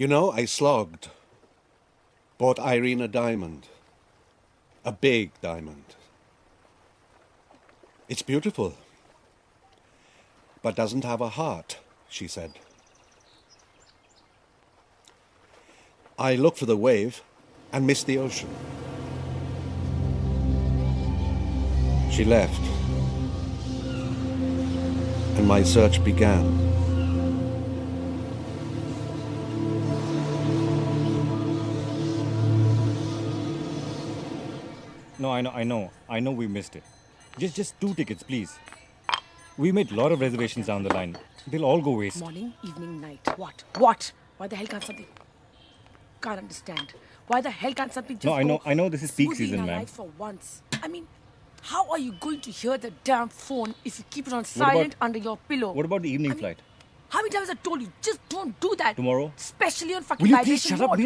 You know, I slogged. Bought Irene a diamond. A big diamond. It's beautiful. But doesn't have a heart, she said. I looked for the wave and missed the ocean. She left. And my search began. No, I know we missed it. Just 2 tickets, please. We made a lot of reservations down the line. They'll all go waste. Morning, evening, night. What? Why the hell can't something... Can't understand. Why the hell can't something just No, I know this is peak smoothly in season, our man. life for once? I mean, how are you going to hear the damn phone if you keep it on silent under your pillow? What about the evening flight? How many times I told you, just don't do that. Tomorrow? Especially on fucking Will you vibration please shut up, mode.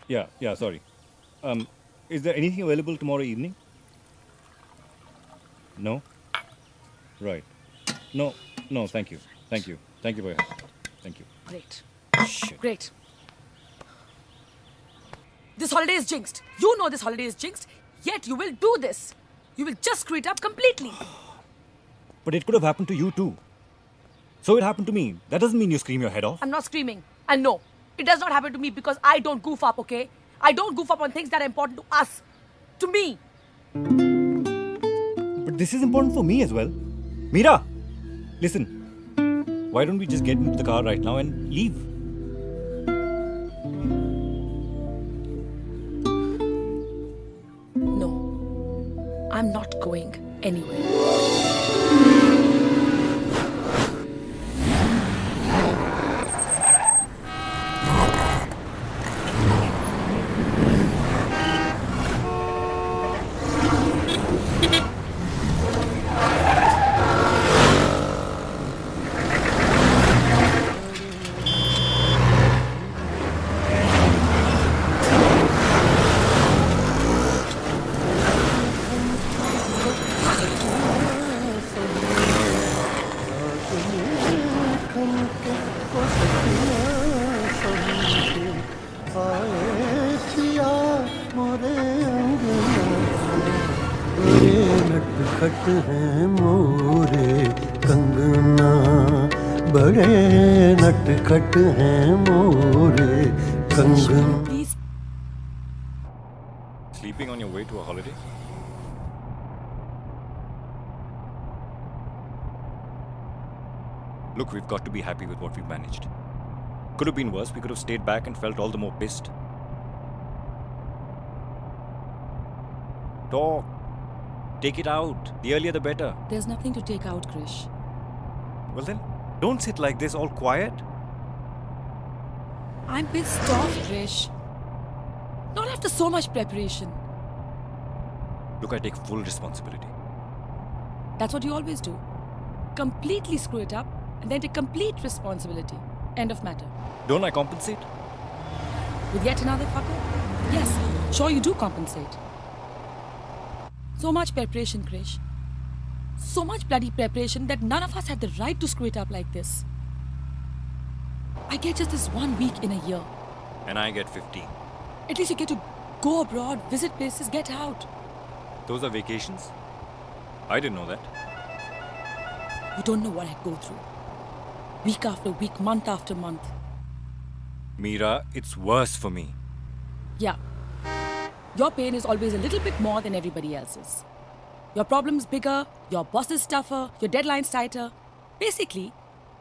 Meera? Yeah, sorry. Is there anything available tomorrow evening? No? Right. No, thank you. Thank you for your help. Thank you. Great. Shit. Great. This holiday is jinxed. You know this holiday is jinxed, yet you will do this. You will just screw it up completely. But it could have happened to you too. So it happened to me. That doesn't mean you scream your head off. I'm not screaming. And no, it does not happen to me because I don't goof up, okay? I don't goof up on things that are important to us. To me. But this is important for me as well. Meera, listen. Why don't we just get into the car right now and leave? No, I'm not going anywhere. हैं मोरे कंगना बड़े नटखट हैं मोरे Kangana. Please. Sleeping on your way to a holiday? Look, we've got to be happy with what we've managed. Could have been worse. We could have stayed back and felt all the more pissed. Talk. Take it out. The earlier the better. There's nothing to take out, Krish. Well then, don't sit like this all quiet. I'm pissed off, Krish. Not after so much preparation. Look, I take full responsibility. That's what you always do. Completely screw it up and then take complete responsibility. End of matter. Don't I compensate? With yet another fucker? Yes, sure you do compensate. So much preparation, Krish. So much bloody preparation that none of us had the right to screw it up like this. I get just this 1 week in a year. And I get 15. At least you get to go abroad, visit places, get out. Those are vacations? I didn't know that. You don't know what I go through. Week after week, month after month. Meera, it's worse for me. Yeah. Your pain is always a little bit more than everybody else's. Your problem's bigger, your boss is tougher, your deadline's tighter. Basically,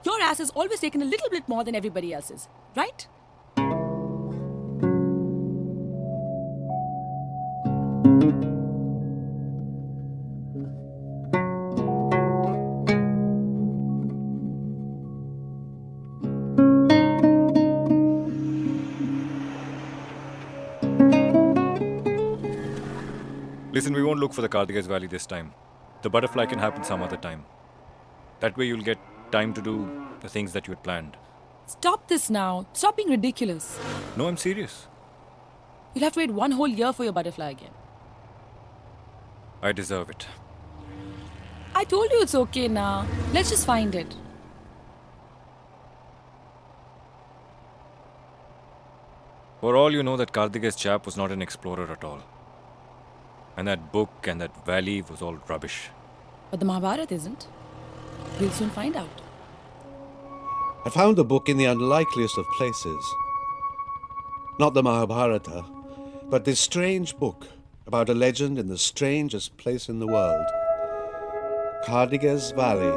your ass is always taken a little bit more than everybody else's, right? Listen, we won't look for the Kardigas Valley this time. The butterfly can happen some other time. That way you'll get time to do the things that you had planned. Stop this now. Stop being ridiculous. No, I'm serious. You'll have to wait 1 whole year for your butterfly again. I deserve it. I told you it's okay now. Let's just find it. For all you know, that Karthikeya's chap was not an explorer at all. And that book and that valley was all rubbish. But the Mahabharata isn't. We'll soon find out. I found the book in the unlikeliest of places. Not the Mahabharata, but this strange book about a legend in the strangest place in the world. Karthikeya's Valley.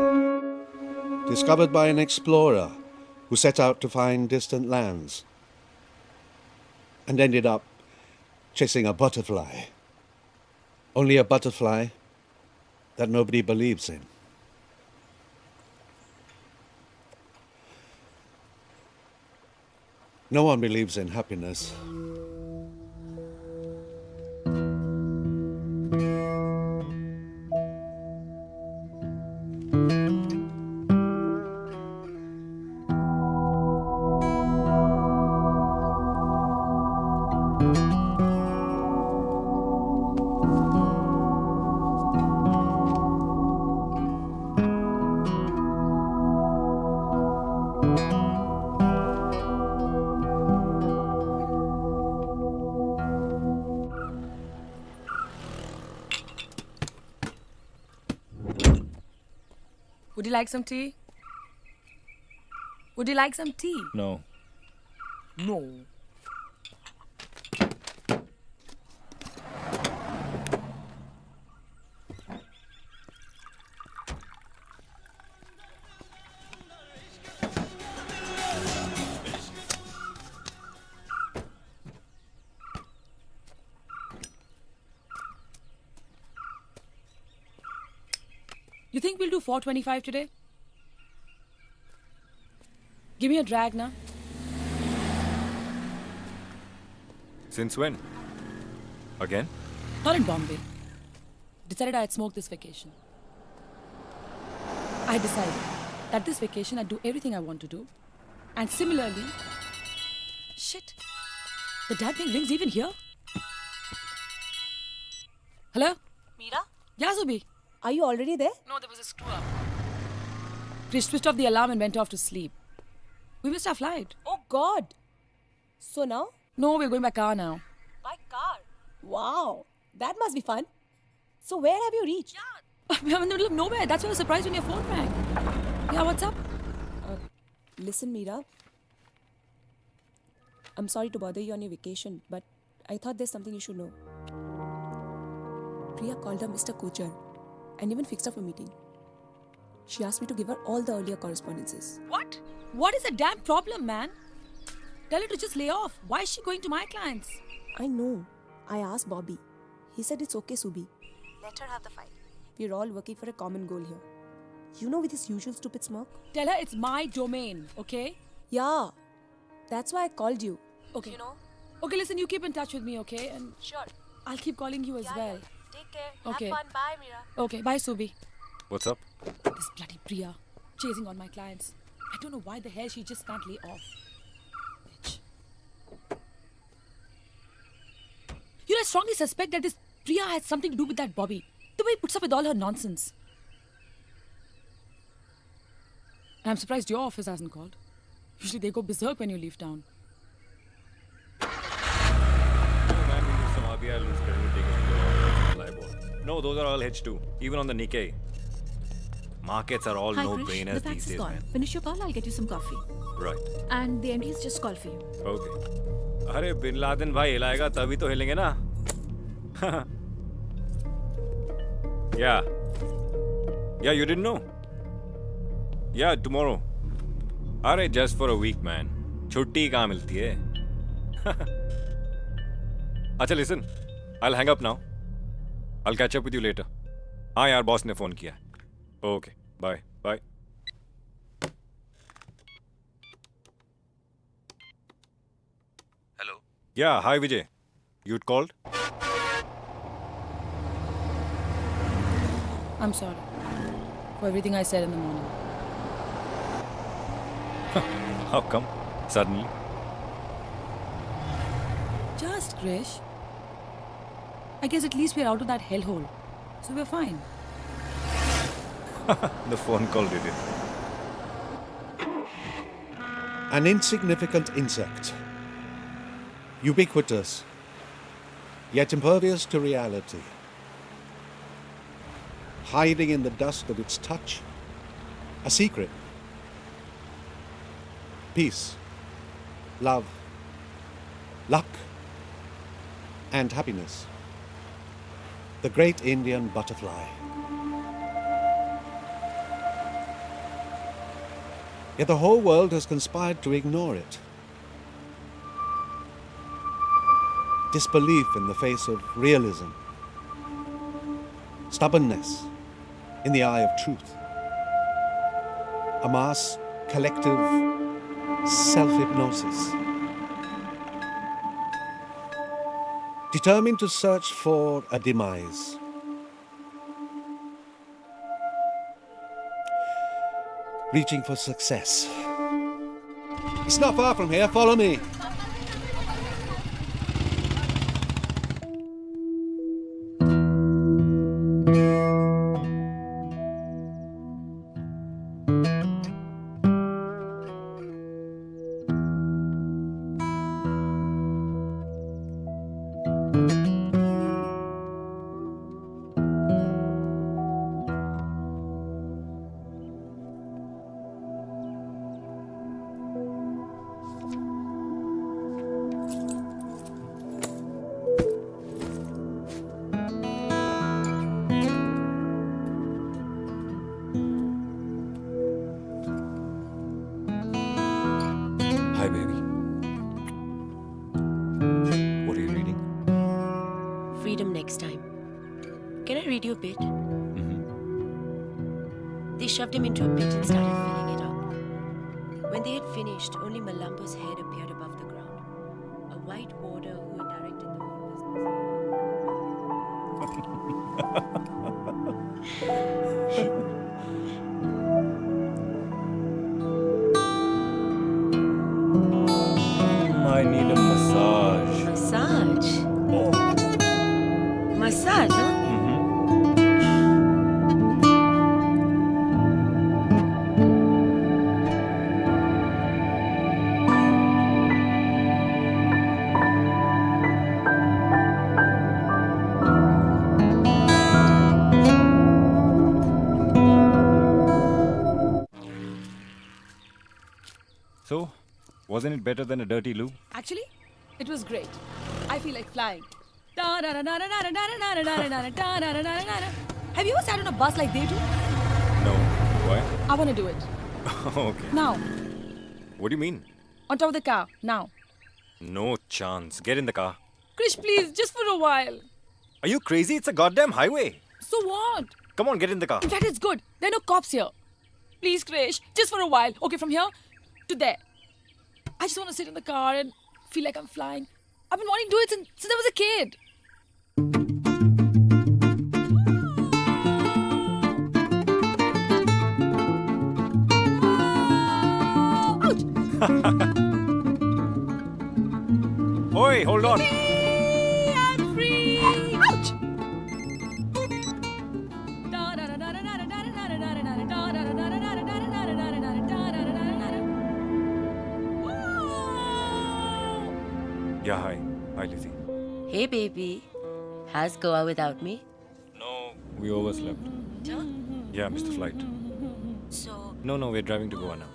Discovered by an explorer who set out to find distant lands. And ended up chasing a butterfly. Only a butterfly that nobody believes in. No one believes in happiness. Would you like some tea? Would you like some tea? No. No. You think we'll do 425 today? Give me a drag now. Since when? Again? Not in Bombay. Decided I'd smoke this vacation. I decided that this vacation I'd do everything I want to do. And similarly... Shit. The damn thing rings even here. Hello? Meera? Yeah, Zubi. Are you already there? No, there was a screw up. Krish switched off the alarm and went off to sleep. We missed our flight. Oh God. So now? No, we're going by car now. By car. Wow. That must be fun. So where have you reached? We're in the middle of nowhere. That's why I was surprised when your phone rang. Yeah, what's up? Listen, Meera. I'm sorry to bother you on your vacation, but I thought there's something you should know. Priya called her Mr. Kochar and even fixed up a meeting. She asked me to give her all the earlier correspondences. What? What is the damn problem, man? Tell her to just lay off. Why is she going to my clients? I know. I asked Bobby. He said it's okay, Subi. Let her have the file. We're all working for a common goal here. You know, with his usual stupid smirk? Tell her it's my domain, okay? Yeah. That's why I called you. Okay. You know? Okay, listen, you keep in touch with me, okay? And Sure. I'll keep calling you as well. Take care. Okay. Have fun. Bye, Meera. Okay, bye, Subi. What's up? This bloody Priya, chasing on my clients. I don't know why the hell she just can't lay off. Bitch. You know, I strongly suspect that this Priya has something to do with that Bobby. The way he puts up with all her nonsense. And I'm surprised your office hasn't called. Usually they go berserk when you leave town. No, those are all hedged too. Even on the Nikkei. Markets are all Hi, no-brainers Krish. The these fax is days, gone. man. Finish your call, I'll get you some coffee. Right. And the MD has just called for you. Okay. अरे bin Laden भाई हिलाएगा तभी तो हिलेंगे ना. Yeah. Yeah, you didn't know? Yeah, tomorrow. अरे just for a week, man. छुट्टी कहाँ मिलती है? अच्छा, listen. I'll hang up now. I'll catch up with you later. हाँ यार, बॉस ने फोन किया. Okay, bye, bye. Hello. Yeah, hi Vijay. You'd called? I'm sorry for everything I said in the morning. How come? Suddenly? Just, Krish. I guess at least we're out of that hellhole. So we're fine. The phone call did it. An insignificant insect ubiquitous, yet impervious to reality, hiding in the dust of its touch, a secret. Peace, love, luck, and happiness. The great Indian butterfly. Yet the whole world has conspired to ignore it. Disbelief in the face of realism. Stubbornness in the eye of truth. A mass collective self-hypnosis. Determined to search for a demise. Reaching for success. It's not far from here, follow me. Hi, baby. What are you reading? Freedom next time. Can I read you a bit? They shoved him into a pit and started filling it up. When they had finished, only Malambo's head appeared above the ground. A white warder who had directed the whole business. I need a massage. Massage? Oh. Massage, huh? So, wasn't it better than a dirty loo? Actually, it was great. I feel like flying. Have you ever sat on a bus like they do? No. Why? I want to do it. Okay. Now. What do you mean? On top of the car. Now. No chance. Get in the car. Krish, please, just for a while. Are you crazy? It's a goddamn highway. So what? Come on, get in the car. In fact, it's good. There are no cops here. Please, Krish, just for a while. Okay, from here to there. I just want to sit in the car and feel like I'm flying. I've been wanting to do it since I was a kid. Ouch! Oi, hold on. I'm free! Ouch! Yeah, hi. Hi, Lizzie. Hey, baby. How's Goa without me? No, we overslept. Huh? Yeah, missed the flight. So, No, we're driving to Goa now.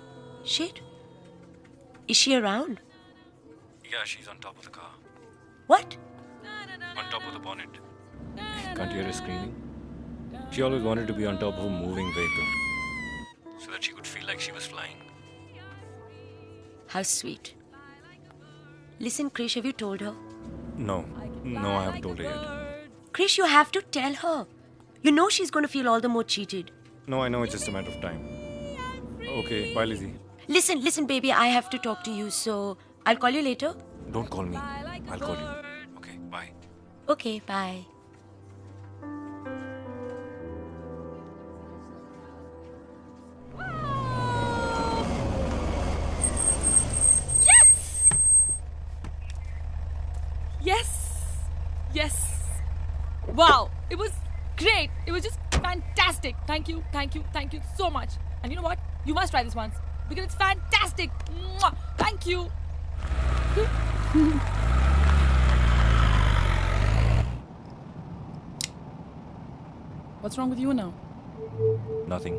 shit. Is she around? Yeah, she's on top of the car. What? On top of the bonnet. Can't you hear her screaming? She always wanted to be on top of a moving vehicle. So that she could feel like she was flying. How sweet. Listen, Krish, have you told her? No, I haven't told her yet. Krish, you have to tell her. You know she's going to feel all the more cheated. No, I know it's just a matter of time. Okay, bye, Lizzie. Listen, baby, I have to talk to you, so I'll call you later. Don't call me. I'll call you. Okay, bye. Okay, bye. Yes! Wow! It was great! It was just fantastic! Thank you so much. And you know what? You must try this once. Because it's fantastic! Mwah! Thank you! What's wrong with you now? Nothing.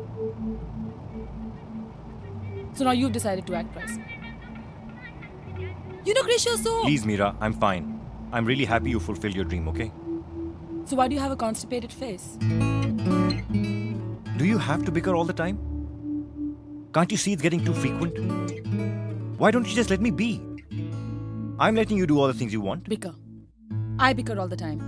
So now you've decided to act price. You know, Krish, you're so... Please, Meera, I'm fine. I'm really happy you fulfilled your dream, okay? So why do you have a constipated face? Do you have to bicker all the time? Can't you see it's getting too frequent? Why don't you just let me be? I'm letting you do all the things you want. Bicker. I bicker all the time.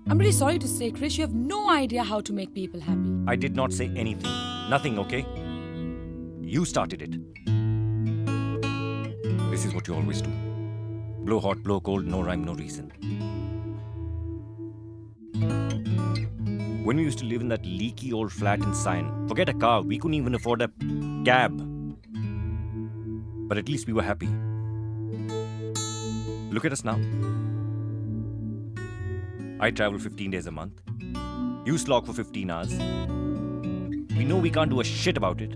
I'm really sorry to say, Krish, you have no idea how to make people happy. I did not say anything. Nothing, okay? You started it. This is what you always do. Blow hot, blow cold, no rhyme, no reason. When we used to live in that leaky old flat in Sion, forget a car, we couldn't even afford a cab. But at least we were happy. Look at us now. I travel 15 days a month. You slog for 15 hours. We know we can't do a shit about it.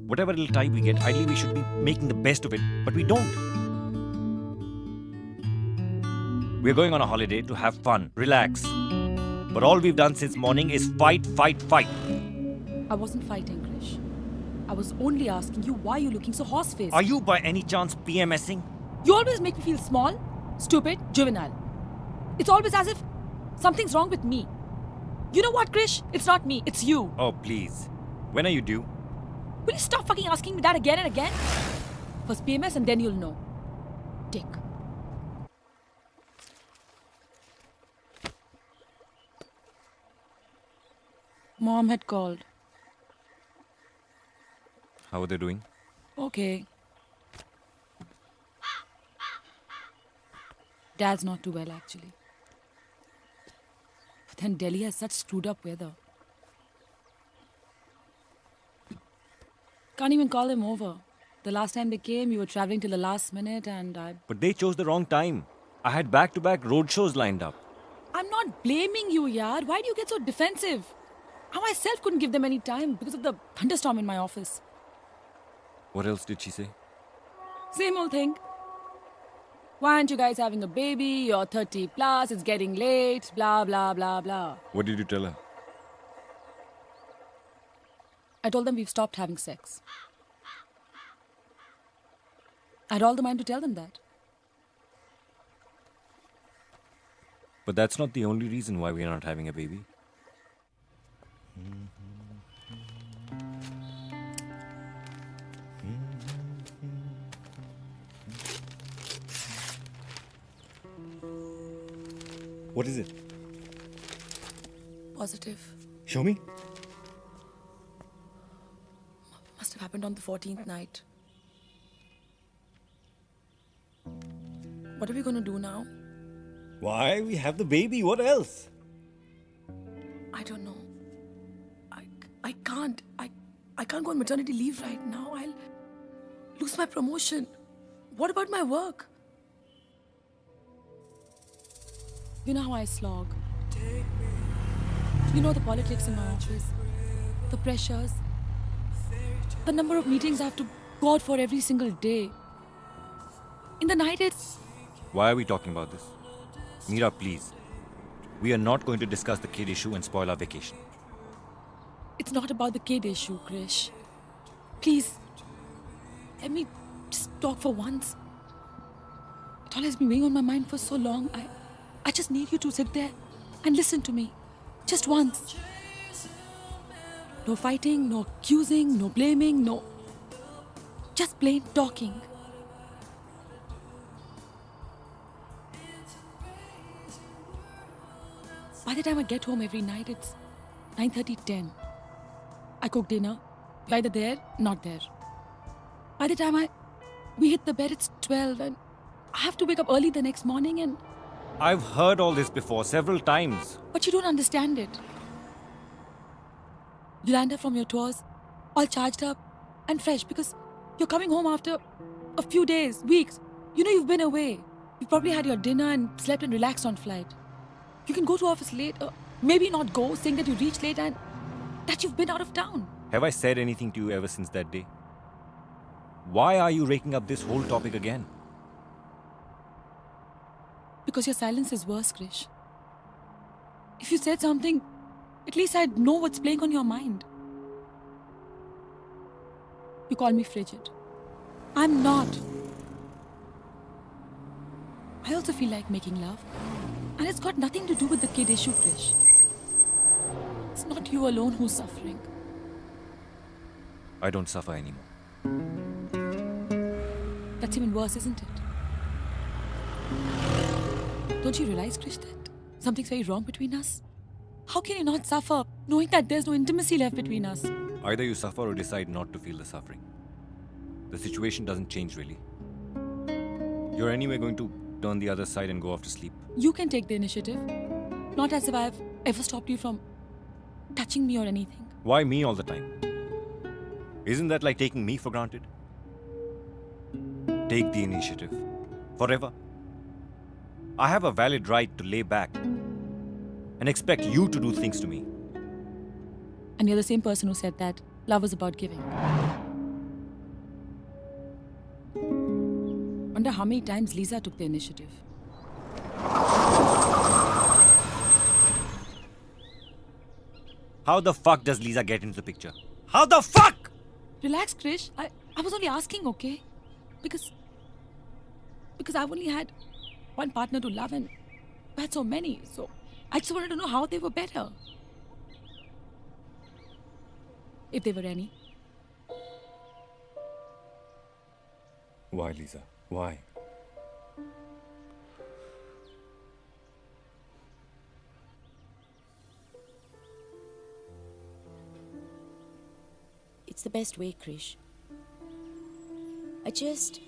Whatever little time we get, ideally we should be making the best of it, but we don't. We're going on a holiday to have fun, relax. But all we've done since morning is fight, fight, fight. I wasn't fighting, Krish. I was only asking you why you're looking so horse-faced. Are you by any chance PMSing? You always make me feel small, stupid, juvenile. It's always as if something's wrong with me. You know what, Krish? It's not me, it's you. Oh, please. When are you due? Will you stop fucking asking me that again and again? First PMS and then you'll know. Dick. Mom had called. How are they doing? Okay. Dad's not too well, actually. But then Delhi has such screwed up weather. Can't even call them over. The last time they came, you were traveling till the last minute and But they chose the wrong time. I had back-to-back road shows lined up. I'm not blaming you, yaar. Why do you get so defensive? I myself couldn't give them any time because of the thunderstorm in my office. What else did she say? Same old thing. Why aren't you guys having a baby? You're 30 plus, it's getting late, blah, blah, blah, blah. What did you tell her? I told them we've stopped having sex. I had all the mind to tell them that. But that's not the only reason why we're not having a baby. What is it? Positive. Show me. Must have happened on the 14th night. What are we going to do now? Why? We have the baby. What else? I don't know. I can't. I can't go on maternity leave right now. I'll lose my promotion. What about my work? You know how I slog. You know the politics in my office. The pressures. The number of meetings I have to go out for every single day. In the night it's... Why are we talking about this? Meera, please. We are not going to discuss the kid issue and spoil our vacation. It's not about the kid issue, Krish. Please, let me just talk for once. It all has been weighing on my mind for so long. I just need you to sit there and listen to me. Just once. No fighting, no accusing, no blaming, no... Just plain talking. By the time I get home every night, it's 9:30, 10. I cook dinner. Either there, not there. By the time we hit the bed, it's 12 and I have to wake up early the next morning and... I've heard all this before, several times. But you don't understand it. You land up from your tours, all charged up and fresh because you're coming home after a few days, weeks. You know you've been away. You've probably had your dinner and slept and relaxed on flight. You can go to office late, maybe not go, saying that you reached late and that you've been out of town. Have I said anything to you ever since that day? Why are you raking up this whole topic again? Because your silence is worse, Krish. If you said something, at least I'd know what's playing on your mind. You call me frigid. I'm not. I also feel like making love. And it's got nothing to do with the kid issue, Krish. It's not you alone who's suffering. I don't suffer anymore. That's even worse, isn't it? Don't you realize, Krish, that something's very wrong between us? How can you not suffer knowing that there's no intimacy left between us? Either you suffer or decide not to feel the suffering. The situation doesn't change really. You're anyway going to turn the other side and go off to sleep. You can take the initiative. Not as if I've ever stopped you from touching me or anything. Why me all the time? Isn't that like taking me for granted? Take the initiative. Forever. I have a valid right to lay back and expect you to do things to me. And you're the same person who said that love is about giving. Wonder how many times Lisa took the initiative. How the fuck does Lisa get into the picture? How the fuck? Relax, Krish. I was only asking, okay? Because I've only had one partner to love and I've had so many. So I just wanted to know how they were better. If they were any. Why, Lisa? Why? It's the best way, Krish. I just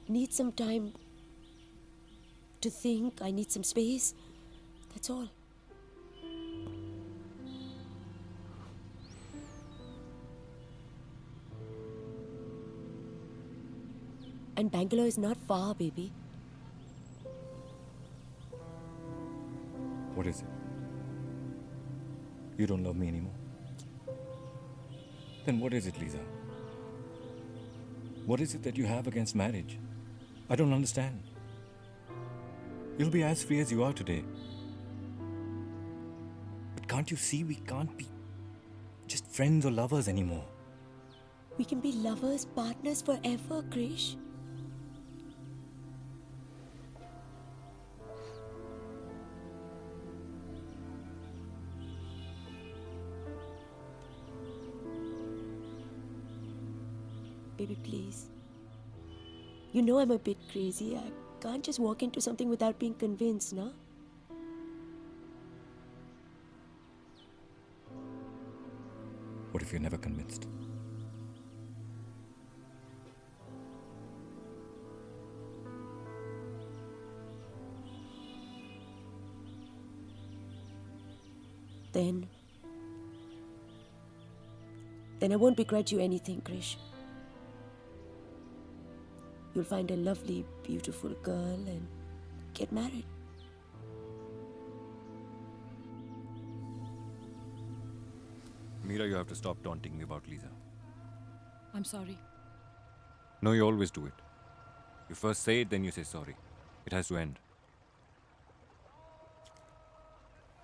need some time to think. I need some space. That's all. And Bangalore is not far, baby. What is it? You don't love me anymore? Then what is it, Lisa? What is it that you have against marriage? I don't understand. You'll be as free as you are today. But can't you see we can't be just friends or lovers anymore? We can be lovers, partners forever, Krish. Baby, please. You know I'm a bit crazy. I can't just walk into something without being convinced, no? What if you're never convinced? Then I won't begrudge you anything, Krish. You'll find a lovely, beautiful girl and get married. Meera, you have to stop taunting me about Lisa. I'm sorry. No, you always do it. You first say it, then you say sorry. It has to end.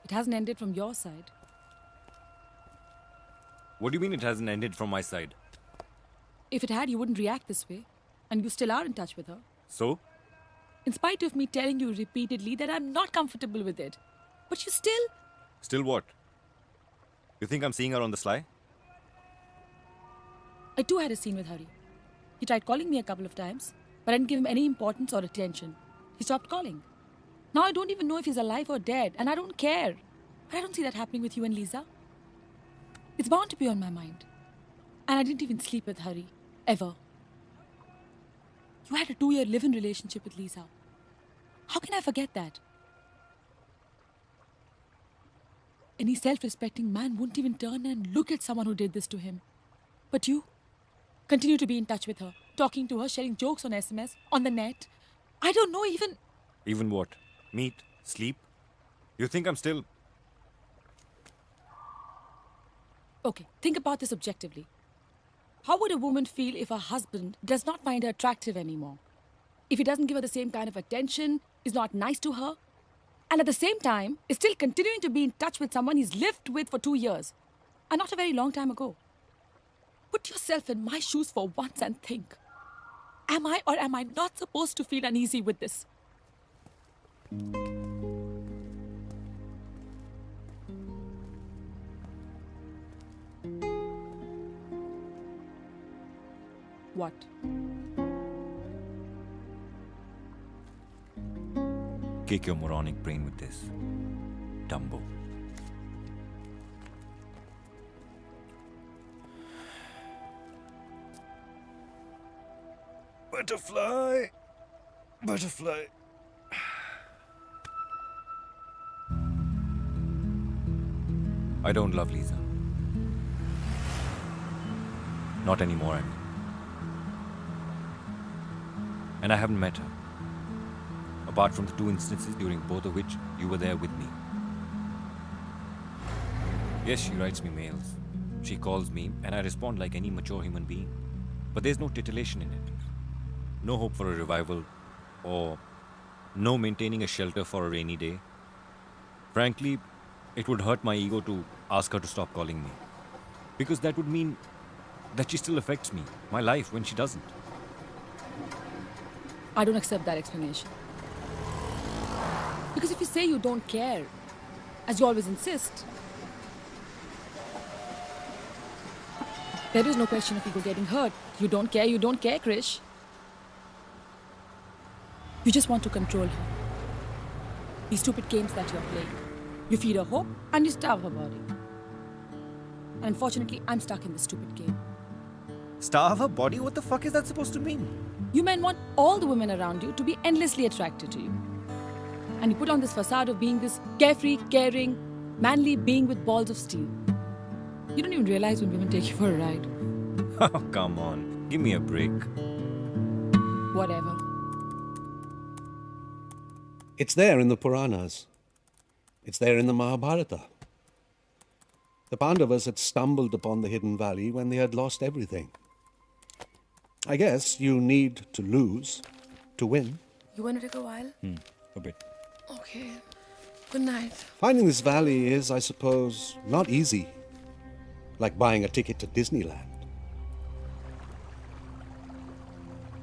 It hasn't ended from your side. What do you mean it hasn't ended from my side? If it had, you wouldn't react this way. And you still are in touch with her. So? In spite of me telling you repeatedly that I'm not comfortable with it. But you still... Still what? You think I'm seeing her on the sly? I too had a scene with Hari. He tried calling me a couple of times, but I didn't give him any importance or attention. He stopped calling. Now I don't even know if he's alive or dead, and I don't care. But I don't see that happening with you and Lisa. It's bound to be on my mind. And I didn't even sleep with Hari. Ever. You had a 2-year live-in relationship with Lisa. How can I forget that? Any self-respecting man wouldn't even turn and look at someone who did this to him. But you continue to be in touch with her, talking to her, sharing jokes on SMS, on the net. I don't know even... Even what? Meet? Sleep? You think I'm still... Okay, think about this objectively. How would a woman feel if her husband does not find her attractive anymore? If he doesn't give her the same kind of attention, is not nice to her? And at the same time, is still continuing to be in touch with someone he's lived with for 2 years. And not a very long time ago. Put yourself in my shoes for once and think. Am I or am I not supposed to feel uneasy with this? What? Kick your moronic brain with this, Dumbo. Butterfly, butterfly. I don't love Lisa. Not anymore, I mean. And I haven't met her. Apart from the 2 instances during both of which you were there with me. Yes, she writes me mails. She calls me and I respond like any mature human being. But there's no titillation in it. No hope for a revival or no maintaining a shelter for a rainy day. Frankly, it would hurt my ego to ask her to stop calling me. Because that would mean that she still affects me, my life, when she doesn't. I don't accept that explanation. Because if you say you don't care, as you always insist, there is no question of ego getting hurt. You don't care, Krish. You just want to control her. These stupid games that you're playing. You feed her hope and you starve her body. And unfortunately, I'm stuck in this stupid game. Starve her body? What the fuck is that supposed to mean? You men want all the women around you to be endlessly attracted to you. And you put on this facade of being this carefree, caring, manly being with balls of steel. You don't even realize when women take you for a ride. Oh, come on. Give me a break. Whatever. It's there in the Puranas. It's there in the Mahabharata. The Pandavas had stumbled upon the hidden valley when they had lost everything. I guess you need to lose to win. You want to take a while? A bit. Okay. Good night. Finding this valley is, I suppose, not easy. Like buying a ticket to Disneyland.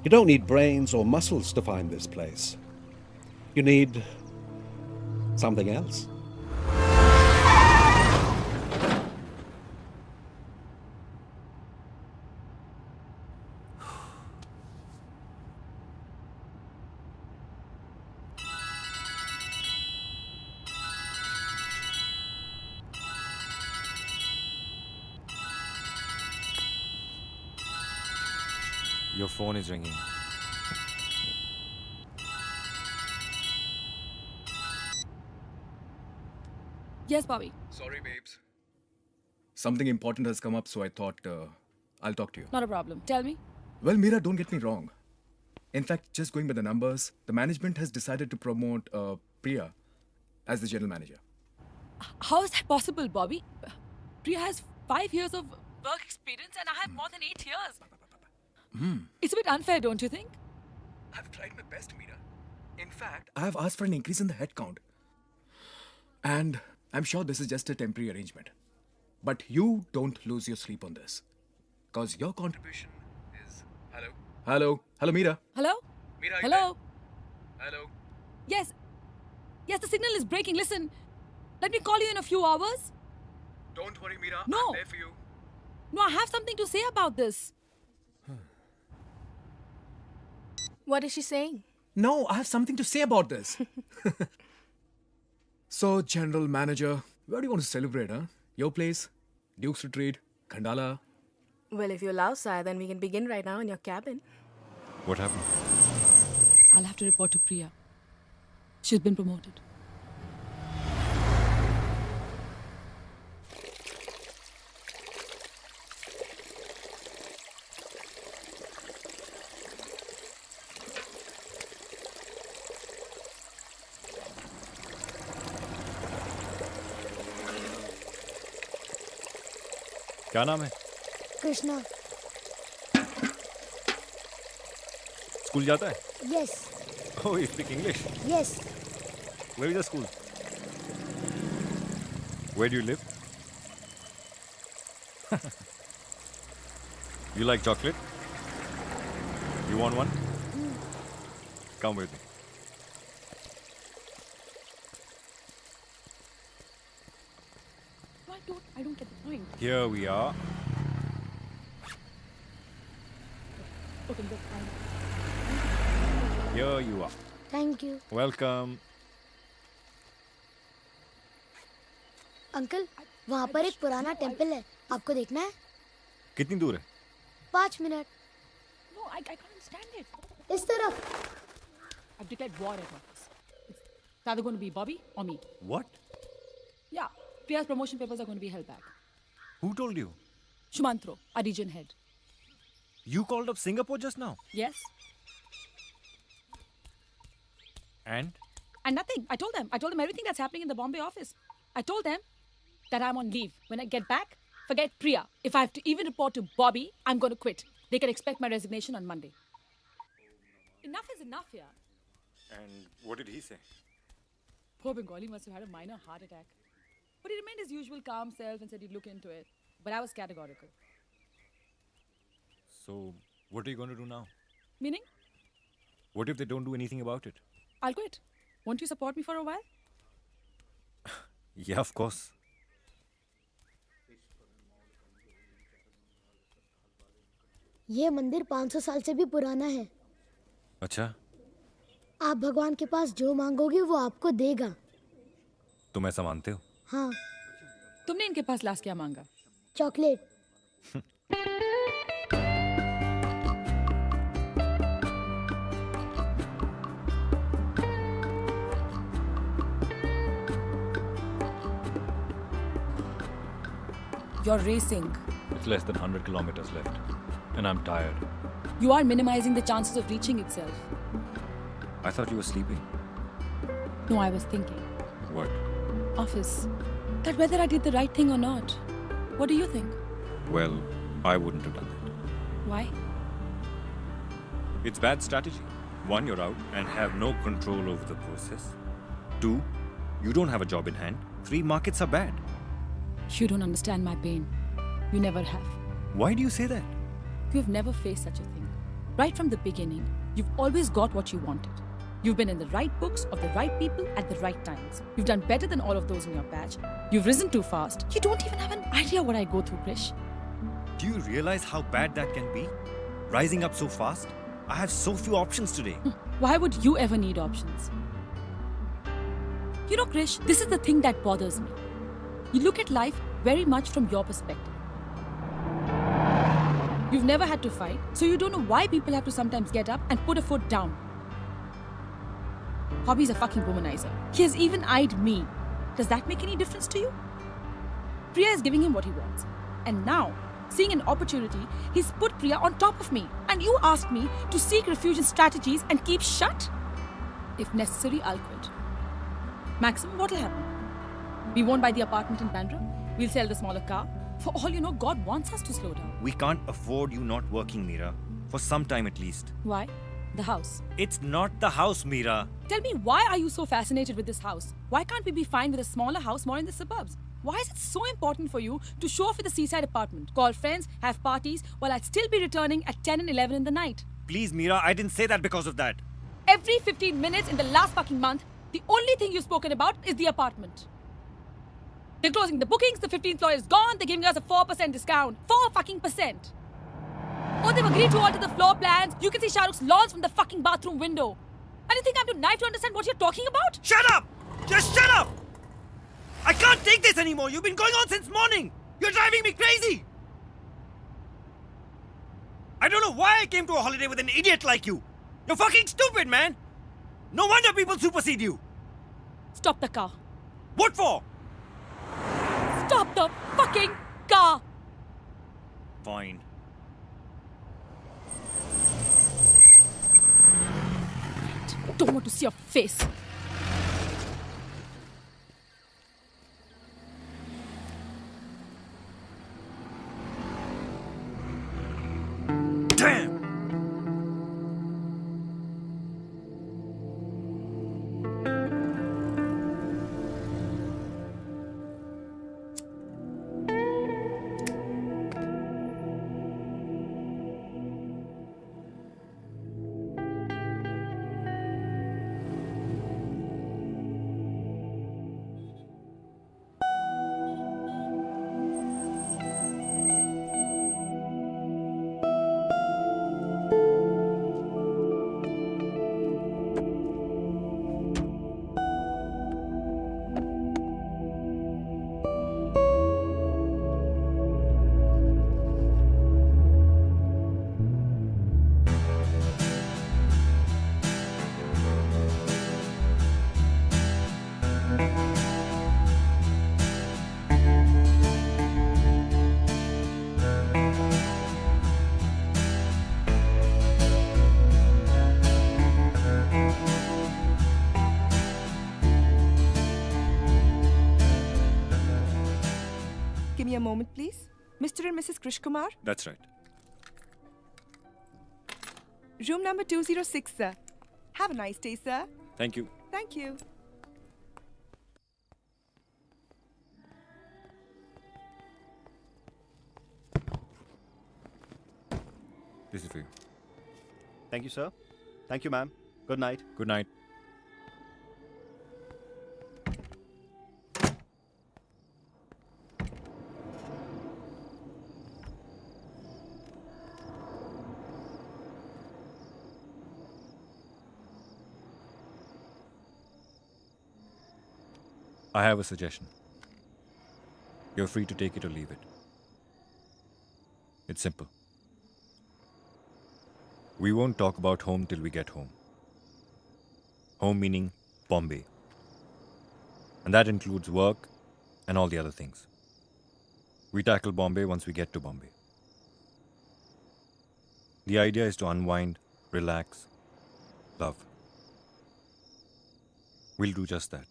You don't need brains or muscles to find this place. You need something else. Your phone is ringing. Yes, Bobby. Sorry, babes. Something important has come up, so I thought I'll talk to you. Not a problem. Tell me. Well, Meera, don't get me wrong. In fact, just going by the numbers, the management has decided to promote Priya as the general manager. How is that possible, Bobby? Priya has 5 years of work experience and I have more than 8 years. It's a bit unfair, don't you think? I've tried my best, Meera. In fact, I have asked for an increase in the headcount. And I'm sure this is just a temporary arrangement. But you don't lose your sleep on this. Because your contribution is... Hello? Hello? Hello, Meera? Hello? Meera, are you Hello? there? Hello? Yes. Yes, the signal is breaking. Listen, let me call you in a few hours. Don't worry, Meera. No. I'm there for you. No, I have something to say about this. What is she saying? No, I have something to say about this. So, General Manager, where do you want to celebrate, huh? Your place? Duke's Retreat? Khandala? Well, if you allow, sire, then we can begin right now in your cabin. What happened? I'll have to report to Priya. She's been promoted. क्या नाम है? Krishna. School जाता है? Yes. Oh, you speak English. Yes. Where is the school? Where do you live? You like chocolate? You want one? Come with me. I don't get the point. Here we are. Okay, look, Here you are. Thank you. Welcome. Uncle, वहाँ पर एक पुराना temple है, आपको देखना है? कितनी दूर है? 5 minute. No, I can't stand it. इस तरफ. I've declared war at office. It's either going to be Bobby or me. What? Yeah, Priya's promotion papers are going to be held back. Who told you? Shumantro, our region head. You called up Singapore just now? Yes? And? And nothing. I told them everything that's happening in the Bombay office. I told them that I'm on leave. When I get back, forget Priya. If I have to even report to Bobby, I'm going to quit. They can expect my resignation on Monday. Enough is enough here. And what did he say? Poor Bengali must have had a minor heart attack. But he remained his usual calm self and said he'd look into it. But I was categorical. So, what are you going to do now? Meaning? What if they don't do anything about it? I'll quit. Won't you support me for a while? Yeah, of course. ये मंदिर 500 साल से भी पुराना है. अच्छा? आप भगवान के पास जो मांगोगे वो आपको देगा. तुम ऐसा मानते हो? हाँ. तुमने इनके पास लास्ट क्या मांगा? Chocolate. You're racing. It's less than 100 kilometers left. And I'm tired. You are minimizing the chances of reaching itself. I thought you were sleeping. No, I was thinking. What? Office. That whether I did the right thing or not. What do you think? Well, I wouldn't have done that. Why? It's bad strategy. 1, you're out and have no control over the process. 2, you don't have a job in hand. 3, markets are bad. You don't understand my pain. You never have. Why do you say that? You've never faced such a thing. Right from the beginning, you've always got what you wanted. You've been in the right books of the right people at the right times. You've done better than all of those in your batch. You've risen too fast. You don't even have an idea what I go through, Krish. Do you realize how bad that can be? Rising up so fast? I have so few options today. Why would you ever need options? You know, Krish, this is the thing that bothers me. You look at life very much from your perspective. You've never had to fight, so you don't know why people have to sometimes get up and put a foot down. Hobby's a fucking womanizer. He has even eyed me. Does that make any difference to you? Priya is giving him what he wants. And now, seeing an opportunity, he's put Priya on top of me. And you asked me to seek refuge in strategies and keep shut? If necessary, I'll quit. Maximum, what'll happen? We won't buy the apartment in Bandra. We'll sell the smaller car. For all you know, God wants us to slow down. We can't afford you not working, Meera. For some time at least. Why? The house. It's not the house, Meera. Tell me, why are you so fascinated with this house? Why can't we be fine with a smaller house more in the suburbs? Why is it so important for you to show off with a seaside apartment, call friends, have parties, while I'd still be returning at 10 and 11 in the night? Please, Meera, I didn't say that because of that. Every 15 minutes in the last fucking month, the only thing you've spoken about is the apartment. They're closing the bookings, the 15th floor is gone, they're giving us a 4% discount. 4 fucking percent. Oh, they've agreed to alter the floor plans. You can see Shah Rukh's lawns from the fucking bathroom window. And you think I'm too naive to understand what you're talking about? Shut up! Just shut up! I can't take this anymore. You've been going on since morning. You're driving me crazy. I don't know why I came to a holiday with an idiot like you. You're fucking stupid, man. No wonder people supersede you. Stop the car. What for? Stop the fucking car! Fine. Don't want to see your face. Damn! A moment, please. Mr. and Mrs. Krish Kumar, That's right. room number 206, sir. Have a nice day, sir. Thank you. Thank you. This is for you. Thank you, sir. Thank you, ma'am. Good night. Good night. I have a suggestion. You're free to take it or leave it. It's simple. We won't talk about home till we get home. Home meaning Bombay. And that includes work and all the other things. We tackle Bombay once we get to Bombay. The idea is to unwind, relax, love. We'll do just that.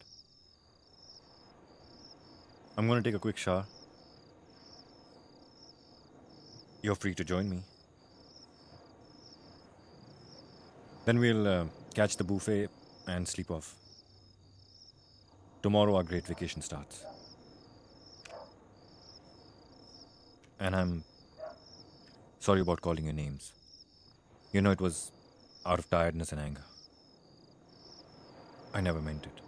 I'm going to take a quick shower. You're free to join me. Then we'll catch the buffet and sleep off. Tomorrow our great vacation starts. And I'm sorry about calling your names. You know, it was out of tiredness and anger. I never meant it.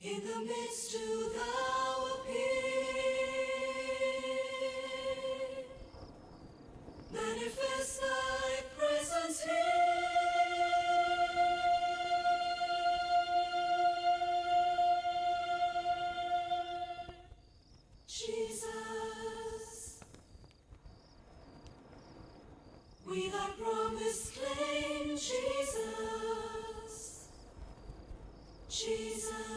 In the midst do thou appear, manifest thy presence here. Jesus, we thy promise claim, Jesus, Jesus.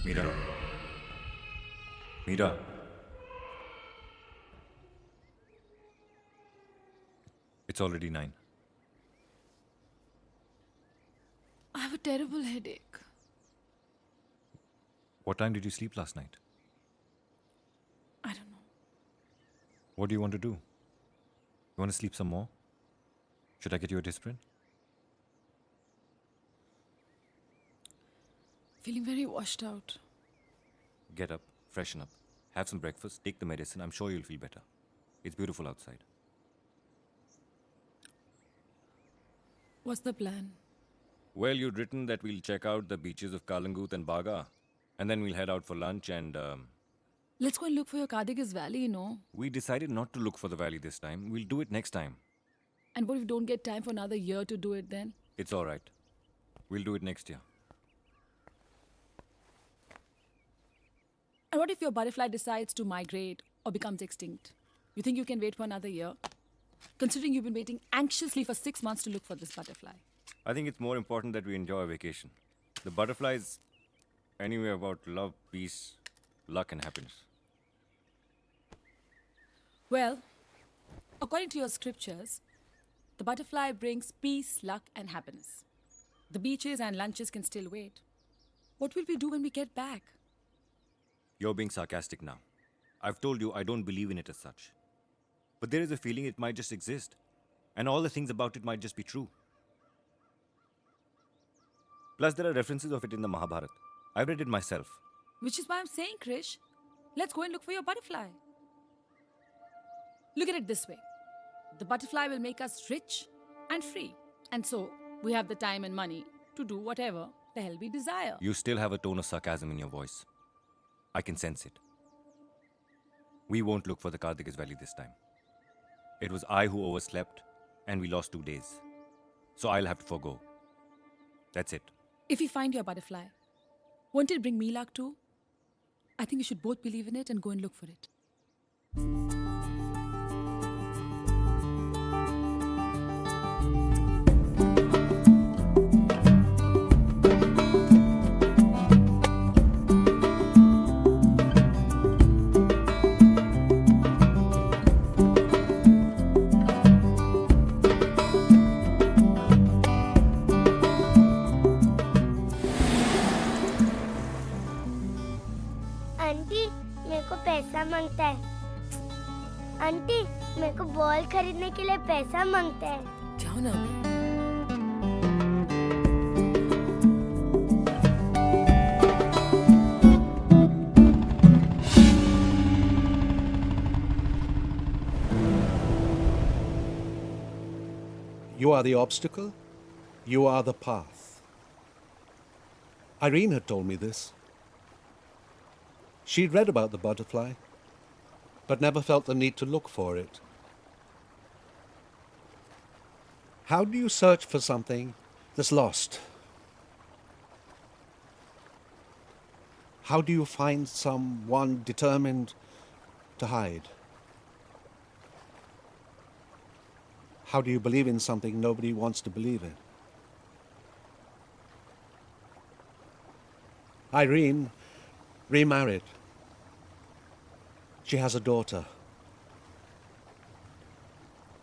Mira. Mira. It's already 9. I have a terrible headache. What time did you sleep last night? I don't know. What do you want to do? You want to sleep some more? Should I get you a Disprin? Feeling very washed out. Get up, freshen up, have some breakfast, take the medicine. I'm sure you'll feel better. It's beautiful outside. What's the plan? Well, you'd written that we'll check out the beaches of Kalangut and Baga, and then we'll head out for lunch and... Let's go and look for your Kardigas Valley, you know. We decided not to look for the valley this time. We'll do it next time. And what if we don't get time for another year to do it then? It's all right. We'll do it next year. And what if your butterfly decides to migrate or becomes extinct? You think you can wait for another year? Considering you've been waiting anxiously for 6 months to look for this butterfly. I think it's more important that we enjoy our vacation. The butterflies, anyway, about love, peace, luck and happiness. Well, according to your scriptures, the butterfly brings peace, luck and happiness. The beaches and lunches can still wait. What will we do when we get back? You're being sarcastic now. I've told you I don't believe in it as such. But there is a feeling it might just exist. And all the things about it might just be true. Plus, there are references of it in the Mahabharata. I've read it myself. Which is why I'm saying, Krish, let's go and look for your butterfly. Look at it this way. The butterfly will make us rich and free. And so, we have the time and money to do whatever the hell we desire. You still have a tone of sarcasm in your voice. I can sense it. We won't look for the Kardigas Valley this time. It was I who overslept and we lost 2 days. So I'll have to forgo. That's it. If we find your butterfly, won't it bring me luck too? I think we should both believe in it and go and look for it. मांगता है aunty मेरे को ball खरीदने के लिए पैसा मांगता है जाओ ना You are the obstacle, you are the path. Irene had told me this. She'd read about the butterfly, but never felt the need to look for it. How do you search for something that's lost? How do you find someone determined to hide? How do you believe in something nobody wants to believe in? Irene remarried. She has a daughter.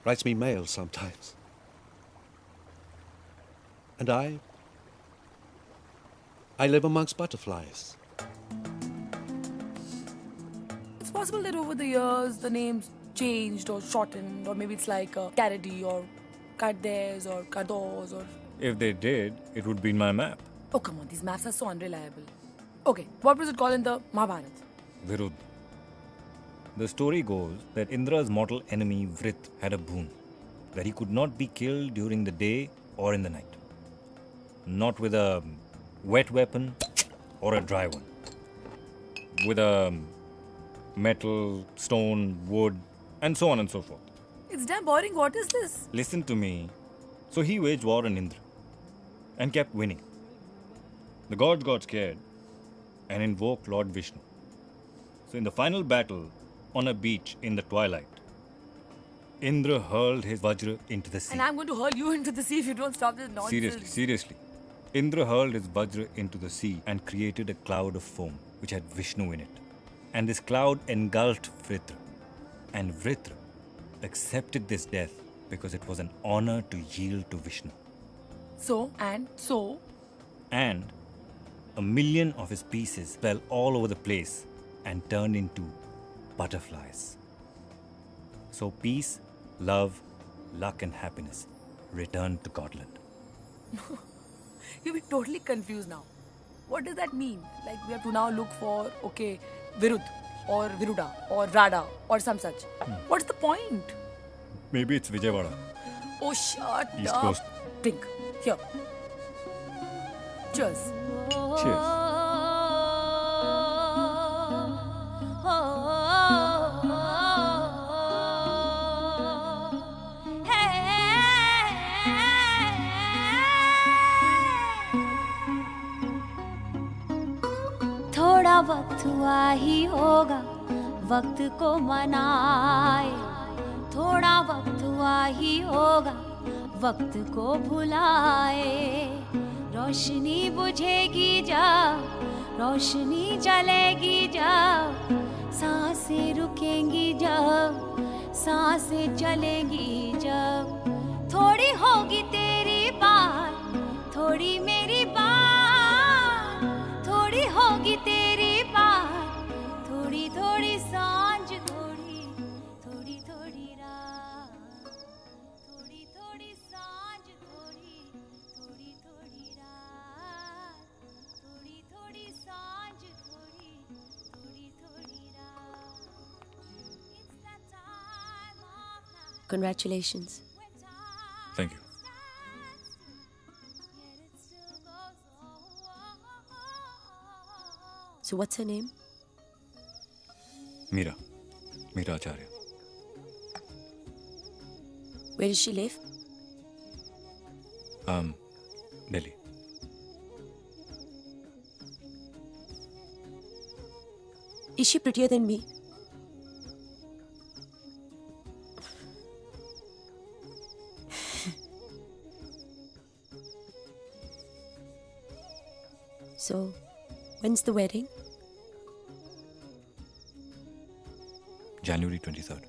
Writes me mail sometimes. And I live amongst butterflies. It's possible that over the years the names changed or shortened, or maybe it's like Karadi or Kardes or Kardos or... If they did, it would be in my map. Oh, come on, these maps are so unreliable. Okay, what was it called in the Mahabharata? Virud. The story goes that Indra's mortal enemy Vrit had a boon, that he could not be killed during the day or in the night. Not with a wet weapon or a dry one. With a metal, stone, wood, and so on and so forth. It's damn boring. What is this? Listen to me. So he waged war on Indra and kept winning. The gods got scared and invoked Lord Vishnu. So in the final battle on a beach in the twilight, Indra hurled his Vajra into the sea. And I'm going to hurl you into the sea if you don't stop this nonsense. Seriously. Indra hurled his Vajra into the sea and created a cloud of foam which had Vishnu in it. And this cloud engulfed Vritra. And Vritra accepted this death because it was an honor to yield to Vishnu. So? And 1,000,000 of his pieces fell all over the place and turned into butterflies. So peace, love, luck and happiness returned to Godland. You'll be totally confused now. What does that mean? Like we have to now look for, okay, Virud or Viruda or Rada or some such. What's the point? Maybe it's Vijayawada. Oh, shut East up. Coast. Drink. Here. Cheers. Cheers. थोड़ा वक्त हुआ ही होगा वक्त को मनाए थोड़ा वक्त हुआ ही होगा वक्त को भुलाए रोशनी बुझेगी जब रोशनी जलेगी जब सांसें रुकेंगी जब सांसें चलेंगी जब थोड़ी होगी तेरी बात थोड़ी मेरी बात थोड़ी होगी तेरी बात थोड़ी थोड़ी सांझ थोड़ी थोड़ी थोड़ी रात थोड़ी थोड़ी सांझ थोड़ी थोड़ी थोड़ी रात थोड़ी थोड़ी सांझ थोड़ी थोड़ी थोड़ी रात It's that time of night. Congratulations. Thank you. So what's her name? Meera Acharya. Where does she live? Delhi. Is she prettier than me? So, when's the wedding? January 23rd.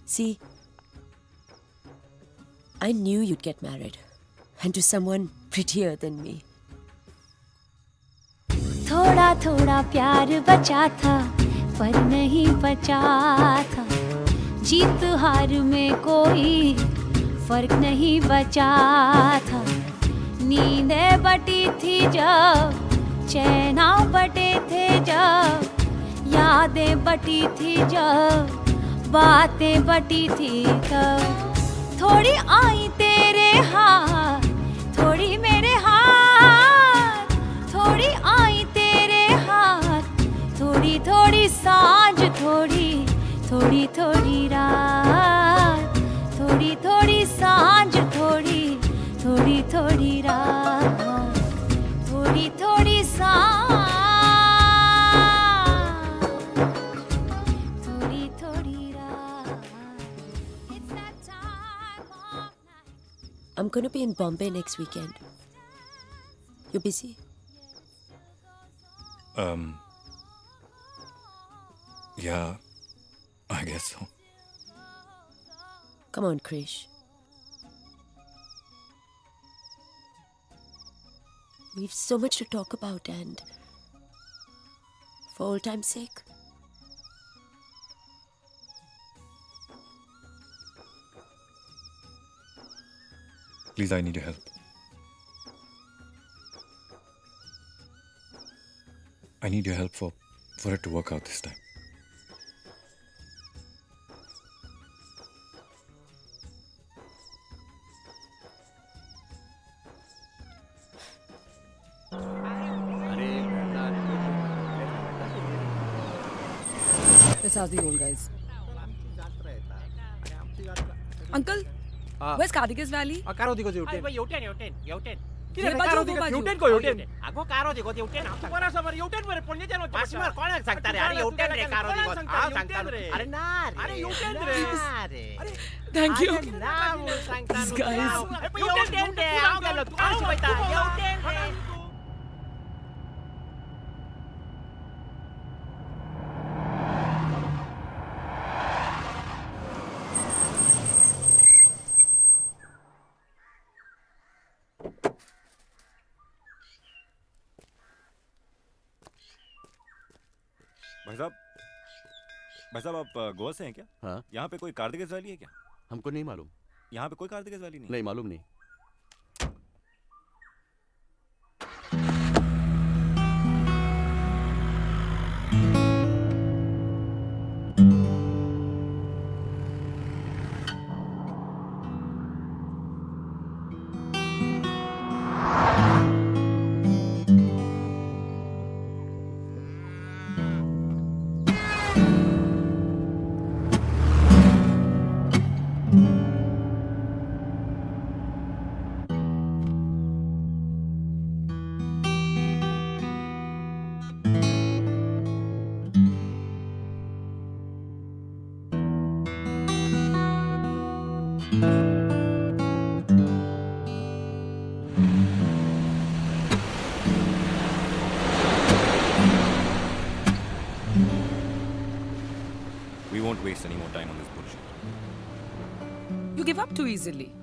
See, I knew you'd get married. And to someone prettier than me. थोड़ा थोड़ा प्यार बचा था पर नहीं बचा था जीत हार में कोई फर्क नहीं बचा था नींदें बटी थी जब चैना बटे थे जब यादें बटी थी जब बातें बटी थी तब थोड़ी आई तेरे हाथ थोड़ी मेरे हाथ थोड़ी आई तेरे हाथ थोड़ी थोड़ी सांझ थोड़ी थोड़ी थोड़ी रात थोड़ी थोड़ी सांझ थोड़ी थोड़ी थोड़ी रात थोड़ी थोड़ी सांझ थोड़ी थोड़ी रात It's that time of night. I'm gonna be in Bombay next weekend. You busy? Yeah, I guess so. Come on, Krish. We've so much to talk about and for old time's sake. Please, I need your help. I need your help for it to work out this time. Let's ask the old guys. Uncle, where's Kadika's Valley? येवटेन Ye baju, wo baju. Uten ko Uten. Ako karo di ko di Uten. Para sa mari Uten mo re ponye jano. Pasmar kon ang sangta re. Are Uten re karo di ko. Sangta re. Are na. Are Uten re. Thank you. These guys. Uten re. Ako galo. Ako si baita. Uten re. भाई साहब आप गोवा से हैं क्या? हाँ। यहाँ पे कोई कार दिगेज वाली है क्या? हमको नहीं मालूम। यहाँ पे कोई कार दिगेज वाली नहीं? नहीं मालूम नहीं। We won't waste any more time on this bullshit. You give up too easily.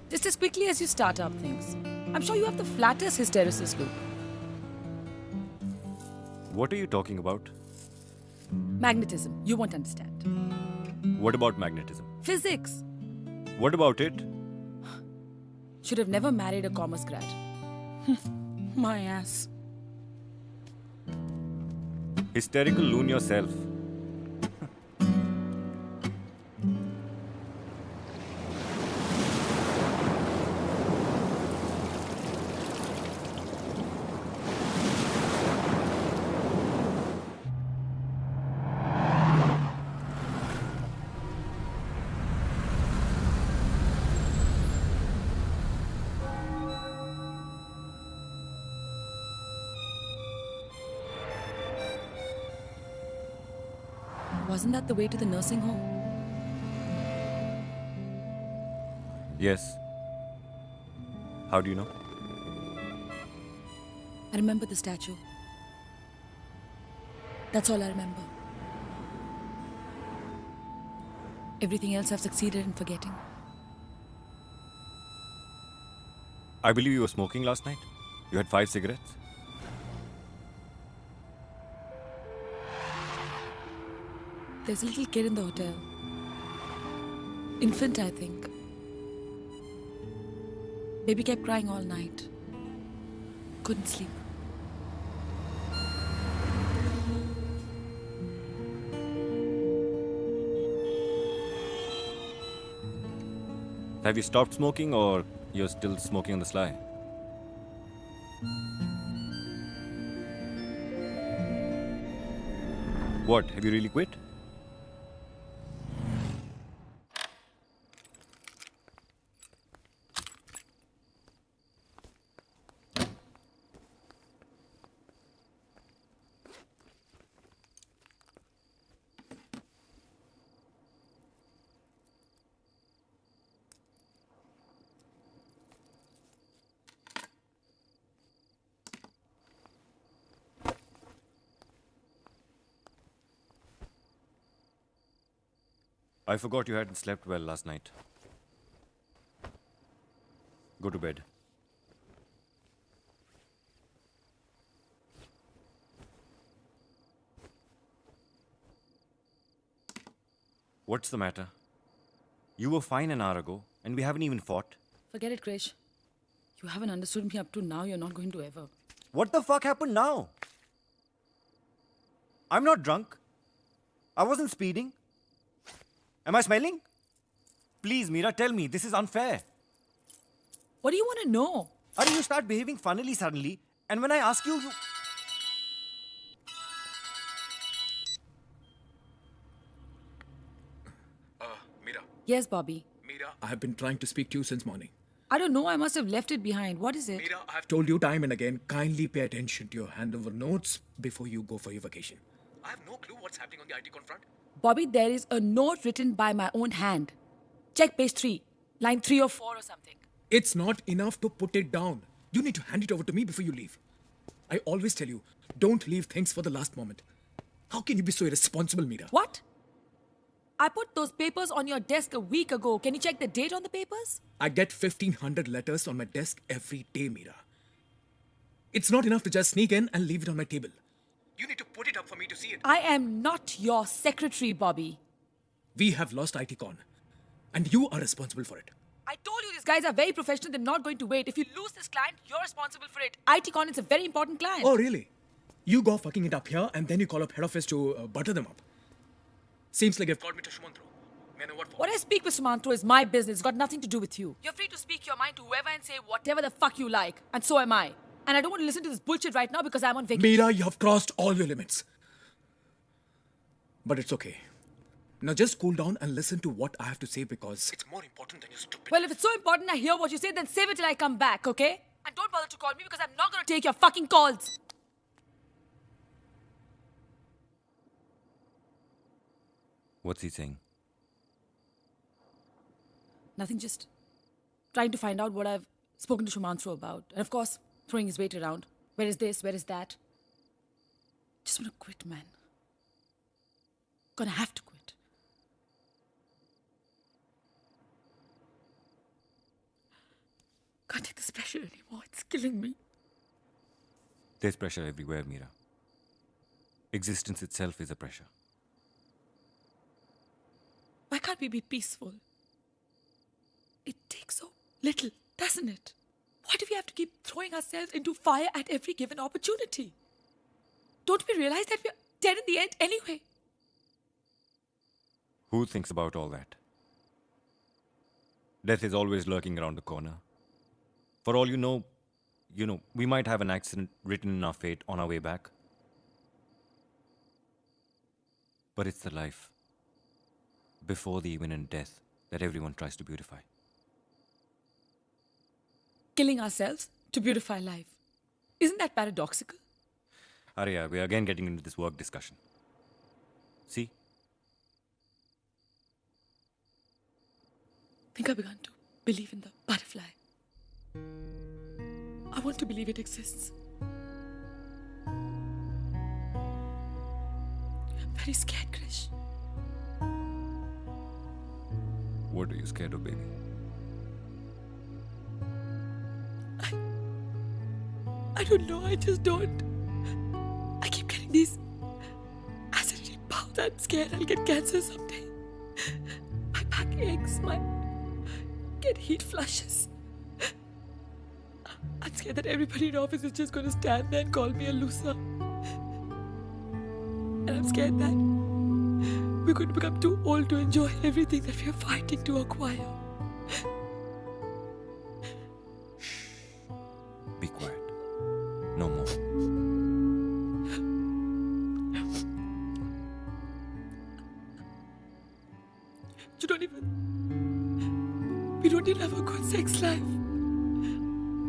Just as quickly as you start up things. I'm sure you have the flattest hysteresis loop. What are you talking about? Magnetism. You won't understand. What about magnetism? Physics. What about it? Should have never married a commerce grad. My ass. Hysterical loon yourself. Wasn't that the way to the nursing home? Yes. How do you know? I remember the statue. That's all I remember. Everything else I've succeeded in forgetting. I believe you were smoking last night. You had 5 cigarettes. There's a little kid in the hotel. Infant, I think. Baby kept crying all night. Couldn't sleep. Have you stopped smoking or you're still smoking on the sly? What? Have you really quit? I forgot you hadn't slept well last night. Go to bed. What's the matter? You were fine an hour ago, and we haven't even fought. Forget it, Krish. You haven't understood me up to now. You're not going to ever. What the fuck happened now? I'm not drunk. I wasn't speeding. Am I smelling? Please, Meera, tell me. This is unfair. What do you want to know? Or you start behaving funnily suddenly, and when I ask you, you... Meera. Yes, Bobby. Meera, I have been trying to speak to you since morning. I don't know. I must have left it behind. What is it? Mira, I've told you time and again, kindly pay attention to your handover notes before you go for your vacation. I have no clue what's happening on the IT con front. Bobby, there is a note written by my own hand. Check page 3, line 3 or 4 or something. It's not enough to put it down. You need to hand it over to me before you leave. I always tell you, don't leave things for the last moment. How can you be so irresponsible, Mira? What? I put those papers on your desk a week ago. Can you check the date on the papers? I get 1,500 letters on my desk every day, Mira. It's not enough to just sneak in and leave it on my table. You need to put it up for me to see it. I am not your secretary, Bobby. We have lost ITCon, and you are responsible for it. I told you these guys are very professional. They're not going to wait. If you lose this client, you're responsible for it. ITCon is a very important client. Oh, really? You go fucking it up here, and then you call up head office to butter them up. Seems like you've called me to Shumantro. May I know what for? What I speak with Sumantro is my business. It's got nothing to do with you. You're free to speak your mind to whoever and say whatever the fuck you like. And so am I. And I don't want to listen to this bullshit right now because I'm on vacation. Mira, you have crossed all your limits. But it's okay. Now just cool down and listen to what I have to say because it's more important than your stupid. Well, if it's so important I hear what you say, then save it till I come back, okay? And don't bother to call me because I'm not going to take your fucking calls. What's he saying? Nothing, just trying to find out what I've spoken to Shumantro about. And of course, throwing his weight around. Where is this? Where is that? Just want to quit, man. Gonna have to quit. Can't take this pressure anymore. It's killing me. There's pressure everywhere, Mira. Existence itself is a pressure. Why can't we be peaceful? It takes so little, doesn't it? Why do we have to keep throwing ourselves into fire at every given opportunity? Don't we realize that we're dead in the end anyway? Who thinks about all that? Death is always lurking around the corner. For all you know, we might have an accident written in our fate on our way back. But it's the life, before the imminent death, that everyone tries to beautify. Killing ourselves to beautify life. Isn't that paradoxical? Arya, we are again getting into this work discussion. See? I think I've begun to believe in the butterfly. I want to believe it exists. I'm very scared, Krish. What are you scared of, baby? I don't know, I just don't. I keep getting these acidity bouts. I'm scared I'll get cancer someday. My back aches, get heat flushes. I'm scared that everybody in office is just going to stand there and call me a loser. And I'm scared that we're going to become too old to enjoy everything that we're fighting to acquire. Be quiet. No more. We don't even have a good sex life.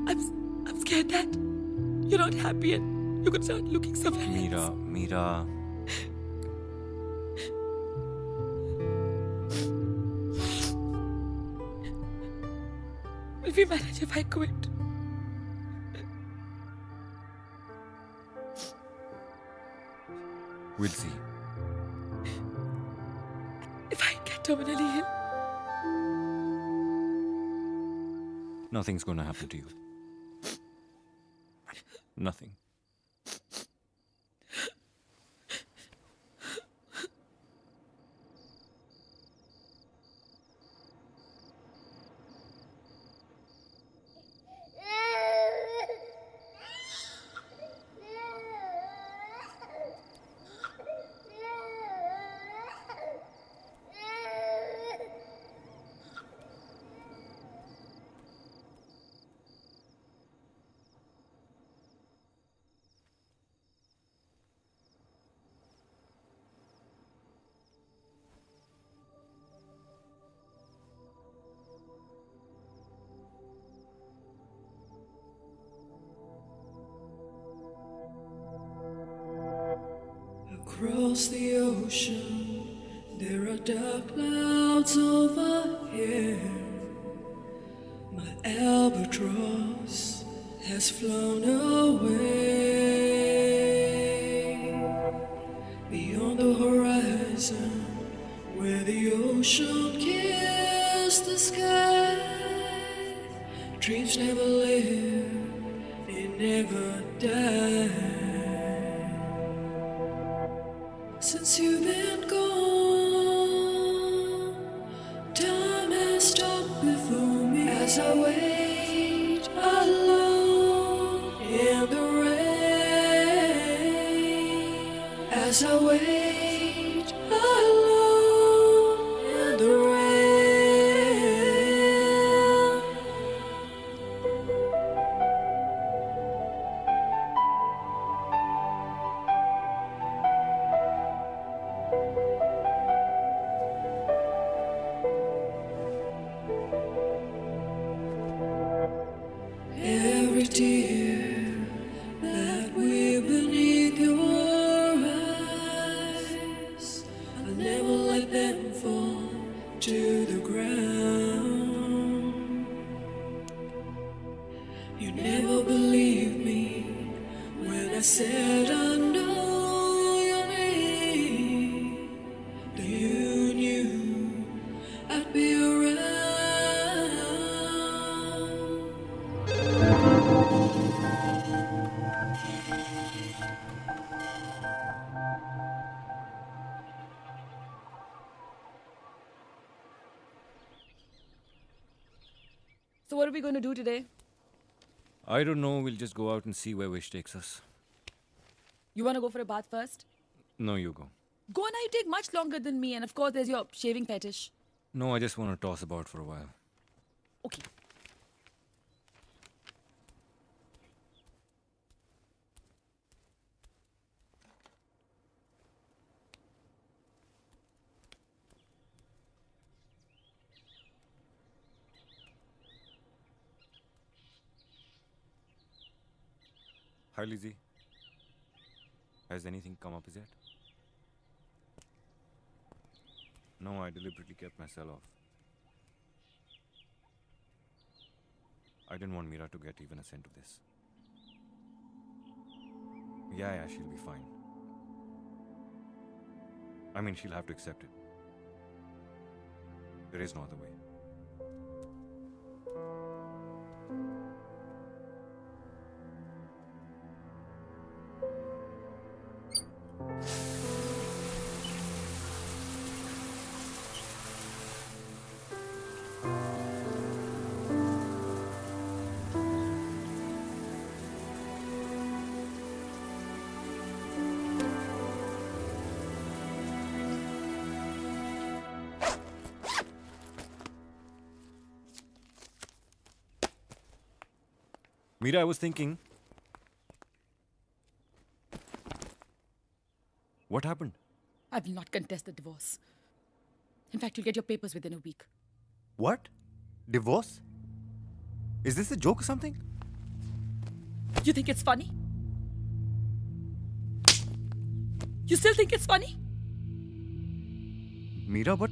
I'm scared that you're not happy and you're going to start looking somewhere else. Mira. Will we manage if I quit? We'll see. If I get terminally ill, nothing's going to happen to you. Nothing. Across the ocean, there are dark clouds overhead. My albatross has flown away beyond the horizon, where the ocean kissed the sky. Dreams never live, they never die. Since you've been gone, time has stopped before me as I wait alone in the rain. As I wait alone in the rain. Every tear that weep beneath your eyes, I'll never let them fall to the ground. You never believed me when I said I know your name. Though you knew I'd be around. So what are we going to do today? I don't know. We'll just go out and see where wish takes us. You want to go for a bath first? No, you go. Go now, you take much longer than me, and of course there's your shaving fetish. No, I just want to toss about for a while. Okay. Hi, Lizzie. Has anything come up as yet? No, I deliberately kept my cell off. I didn't want Mira to get even a scent of this. Yeah, she'll be fine. I mean, she'll have to accept it. There is no other way. Mira, I was thinking. What happened? I will not contest the divorce. In fact, you'll get your papers within a week. What? Divorce? Is this a joke or something? You think it's funny? You still think it's funny? Mira, but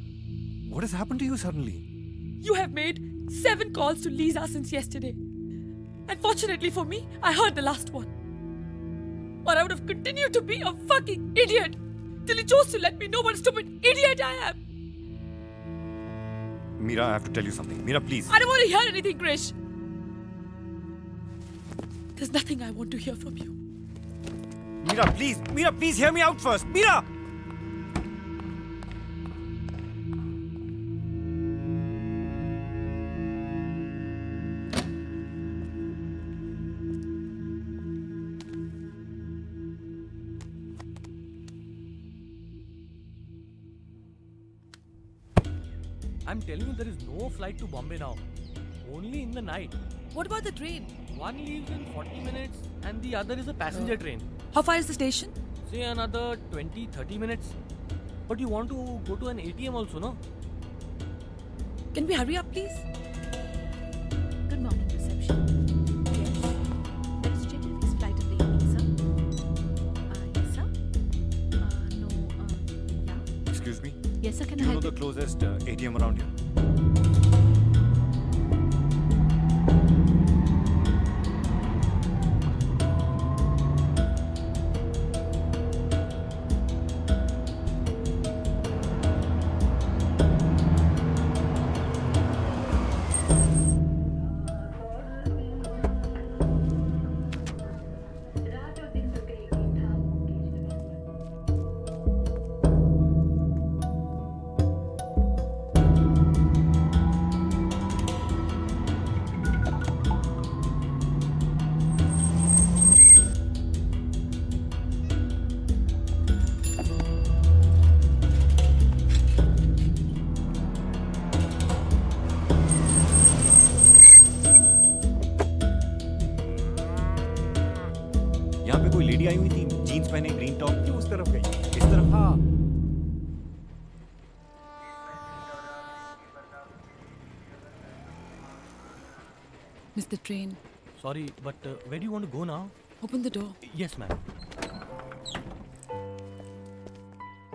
what has happened to you suddenly? You have made 7 calls to Lisa since yesterday. And fortunately for me, I heard the last one. Or I would have continued to be a fucking idiot till you chose to let me know what a stupid idiot I am. Mira, I have to tell you something. Mira, please. I don't want to hear anything, Krish. There's nothing I want to hear from you. Mira, please. Mira, please hear me out first. Mira! I'm telling you, there is no flight to Bombay now. Only in the night. What about the train? One leaves in 40 minutes and the other is a passenger train. How far is the station? Say another 20-30 minutes. But you want to go to an ATM also, no? Can we hurry up, please? Good morning, reception. Yes. Let us check if his flight in the evening, sir. Yes, sir. No him around here? यहाँ पे कोई lady आई हुई थी, jeans पहने, green top की, उस तरफ गई। इस तरफ? हाँ। Missed the train. Sorry, but where do you want to go now? Open the door. Yes, ma'am.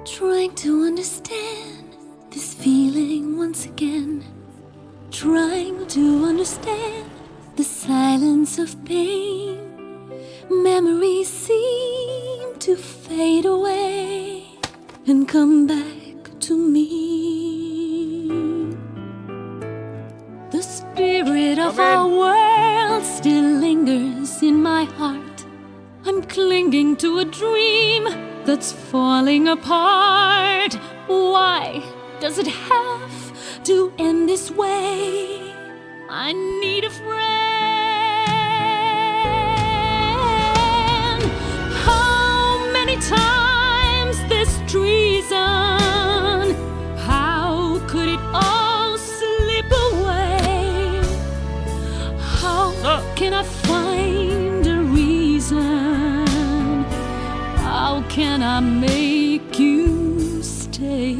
Trying to understand this feeling once again. Trying to understand the silence of pain. Memories seem to fade away and come back to me. The spirit of our world still lingers in my heart. I'm clinging to a dream that's falling apart. Why does it have to end this way? I need a friend. Times this treason, how could it all slip away? How can I find a reason? How can I make you stay?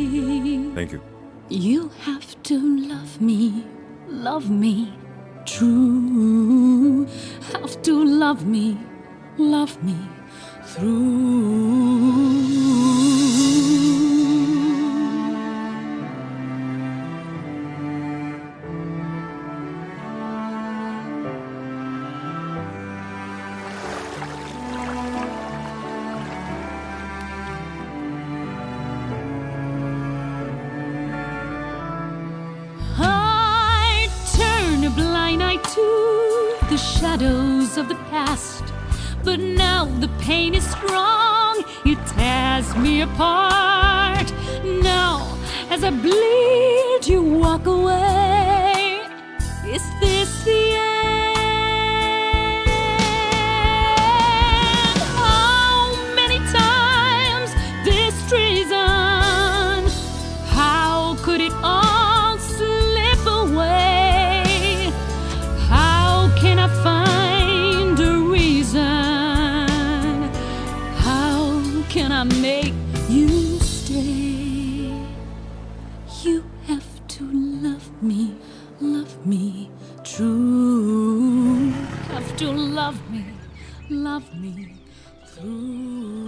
Thank you. You have to love me true. Have to love me through. I turn a blind eye to the shadows of the past. But now the pain is strong, it tears me apart. Now, as I bleed, you walk away. Is this the end? How many times this treason? How could it all slip away? How can I find a reason? Can I make you stay? You have to love me true. Have to love me through.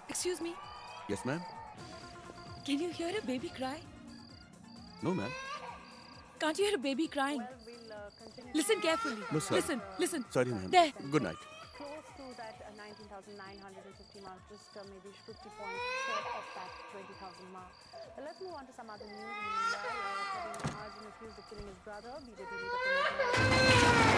Excuse me, Yes, ma'am? can you hear a baby cry? No, ma'am. Can't you hear a baby crying? Listen carefully. No, sir. Listen. Sorry, ma'am. There. Good night. Close to that 19,950 mark, just maybe 50 points short of that 20,000 mark. But let's move on to some other news. Meanwhile, Arjun accused of killing his brother. BJP leader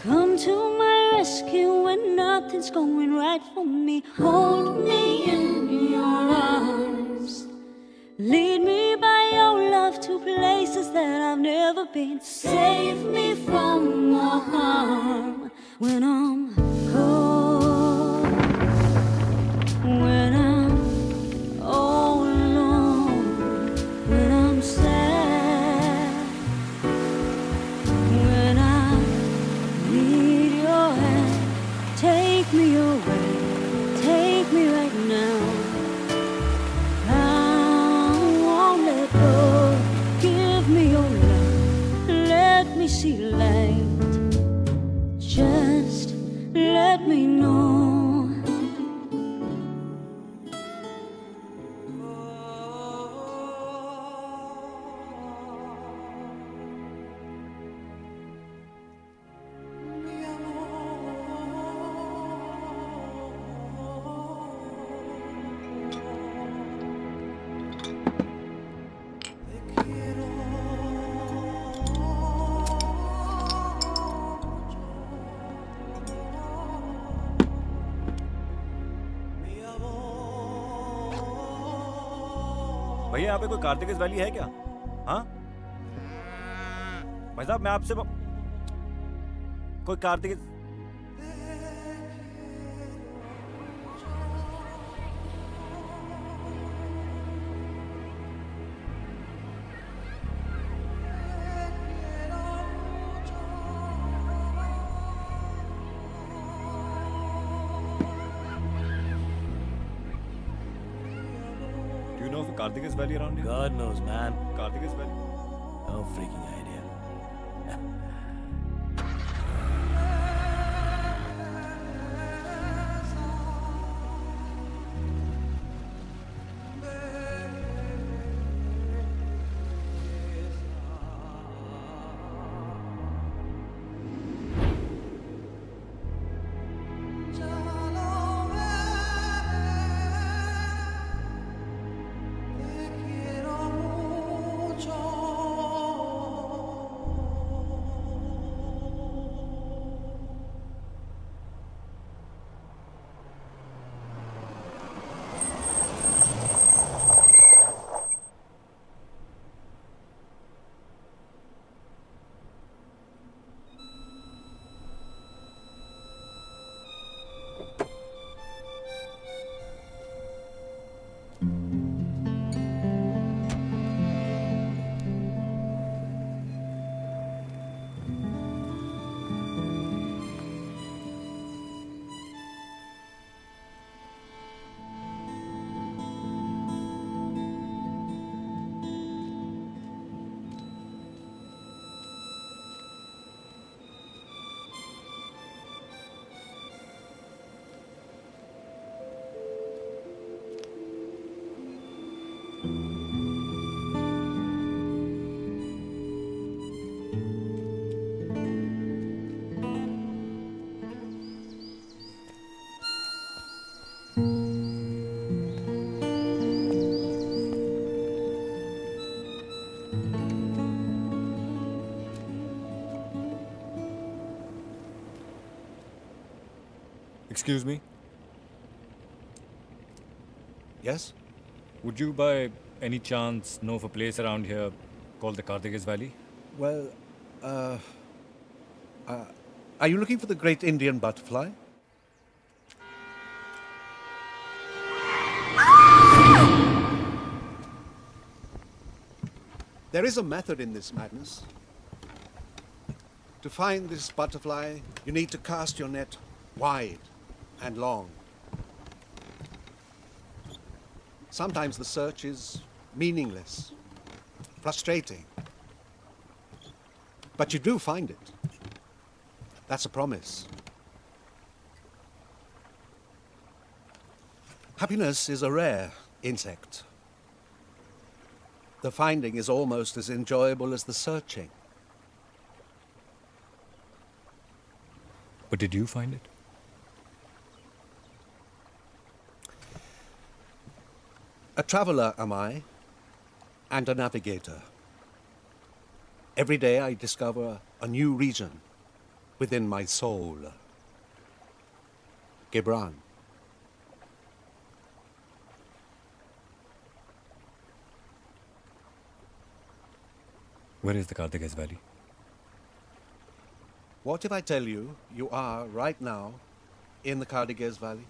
Come to my rescue when nothing's going right for me. Hold me in your arms. Lead me by your love. love to places that I've never been. Save me from more harm when I'm cold, when I'm all alone, when I'm sad, when I need your hand. Take me away, take me right now. See light, just let me know. भैया यहाँ पे कोई कार्तिकेस valley है क्या? हाँ भाई साहब मैं आपसे कोई कार्तिकेस Karthike's Valley around here? God knows, man. Karthike's Valley? No freaking idea. Excuse me? Yes? Would you by any chance know of a place around here called the Karthike's Valley? Well, are you looking for the great Indian butterfly? There is a method in this madness. To find this butterfly, you need to cast your net wide and long. Sometimes the search is meaningless, frustrating. But you do find it. That's a promise. Happiness is a rare insect. The finding is almost as enjoyable as the searching. But did you find it? A traveler am I, and a navigator. Every day I discover a new region within my soul. Gibran. Where is the Kardigas Valley? What if I tell you you are, right now, in the Kardigas Valley?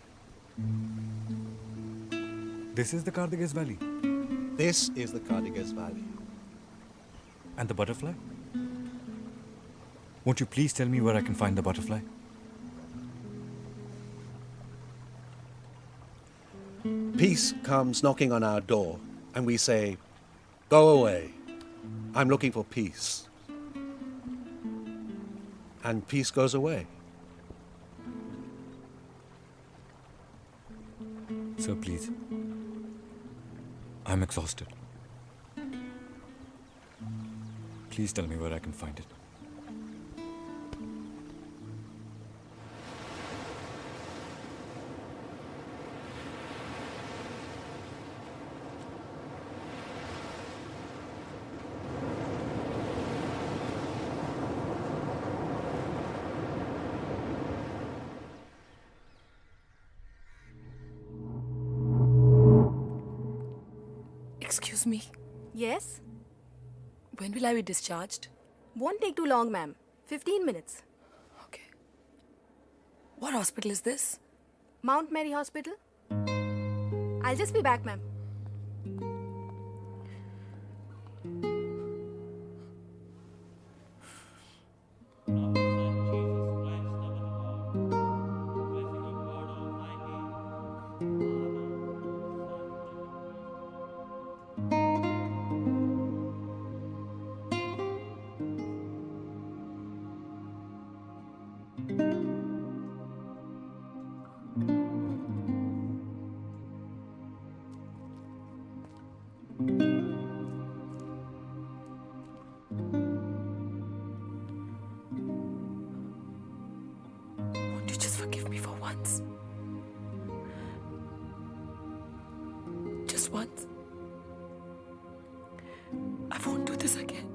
This is the Kardigas Valley. This is the Kardigas Valley. And the butterfly? Won't you please tell me where I can find the butterfly? Peace comes knocking on our door, and we say, "Go away. I'm looking for peace." And peace goes away. Sir, please. I'm exhausted. Please tell me where I can find it. Excuse me. Yes? When will I be discharged? Won't take too long, ma'am. 15 minutes. What hospital is this? Mount Mary Hospital. I'll just be back, ma'am. Won't you just forgive me for once? Just once. I won't do this again.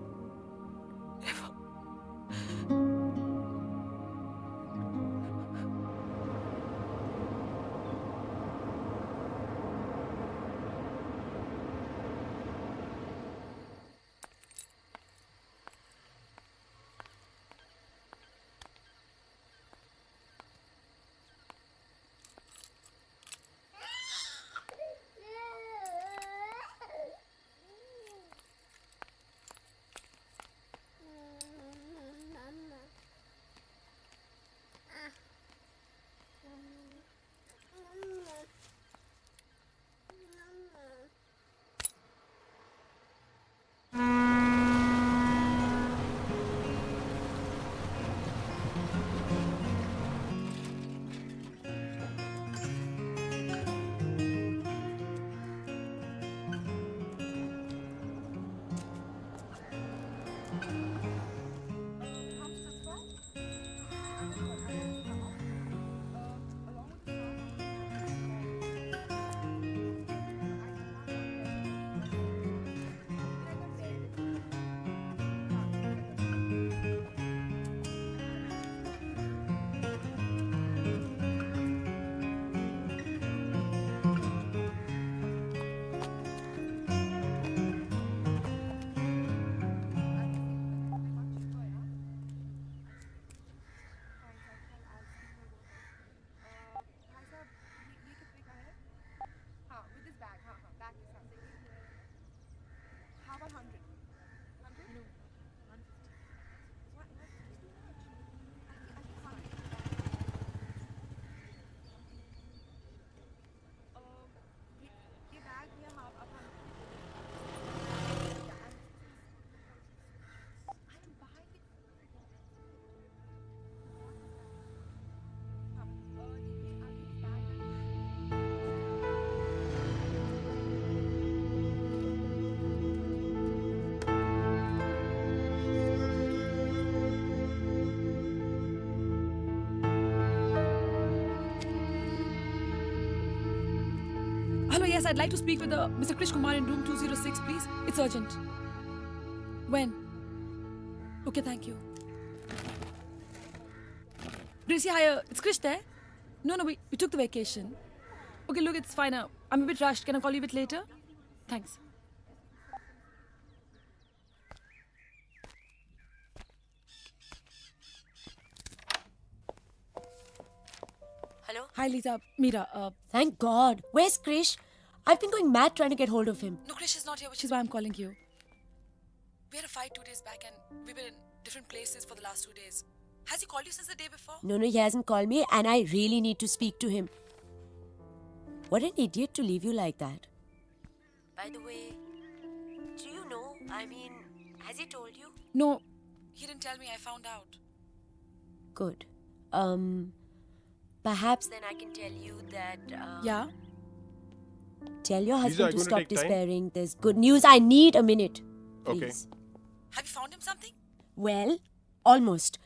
Ever. Hello, yes, I'd like to speak with Mr. Krish Kumar in room 206, please. It's urgent. When? Okay, thank you. Gracie, hi, it's Krish there? No, we took the vacation. Okay, look, it's fine now. I'm a bit rushed. Can I call you a bit later? Thanks. Hello? Hi, Lisa. Mira, Thank God. Where's Krish? I've been going mad trying to get hold of him. no, Krish is not here, which is why I'm calling you. We had a fight 2 days back and we've been in different places for the last 2 days. Has he called you since the day before? No, he hasn't called me and I really need to speak to him. What an idiot to leave you like that. By the way, do you know? I mean, has he told you? No, he didn't tell me. I found out. Good. Perhaps then I can tell you that... Yeah? Tell your Lisa, husband are to you stop gonna take time? despairing. There's good news. I need a minute. Okay. Please. Have you found him something? Well, almost.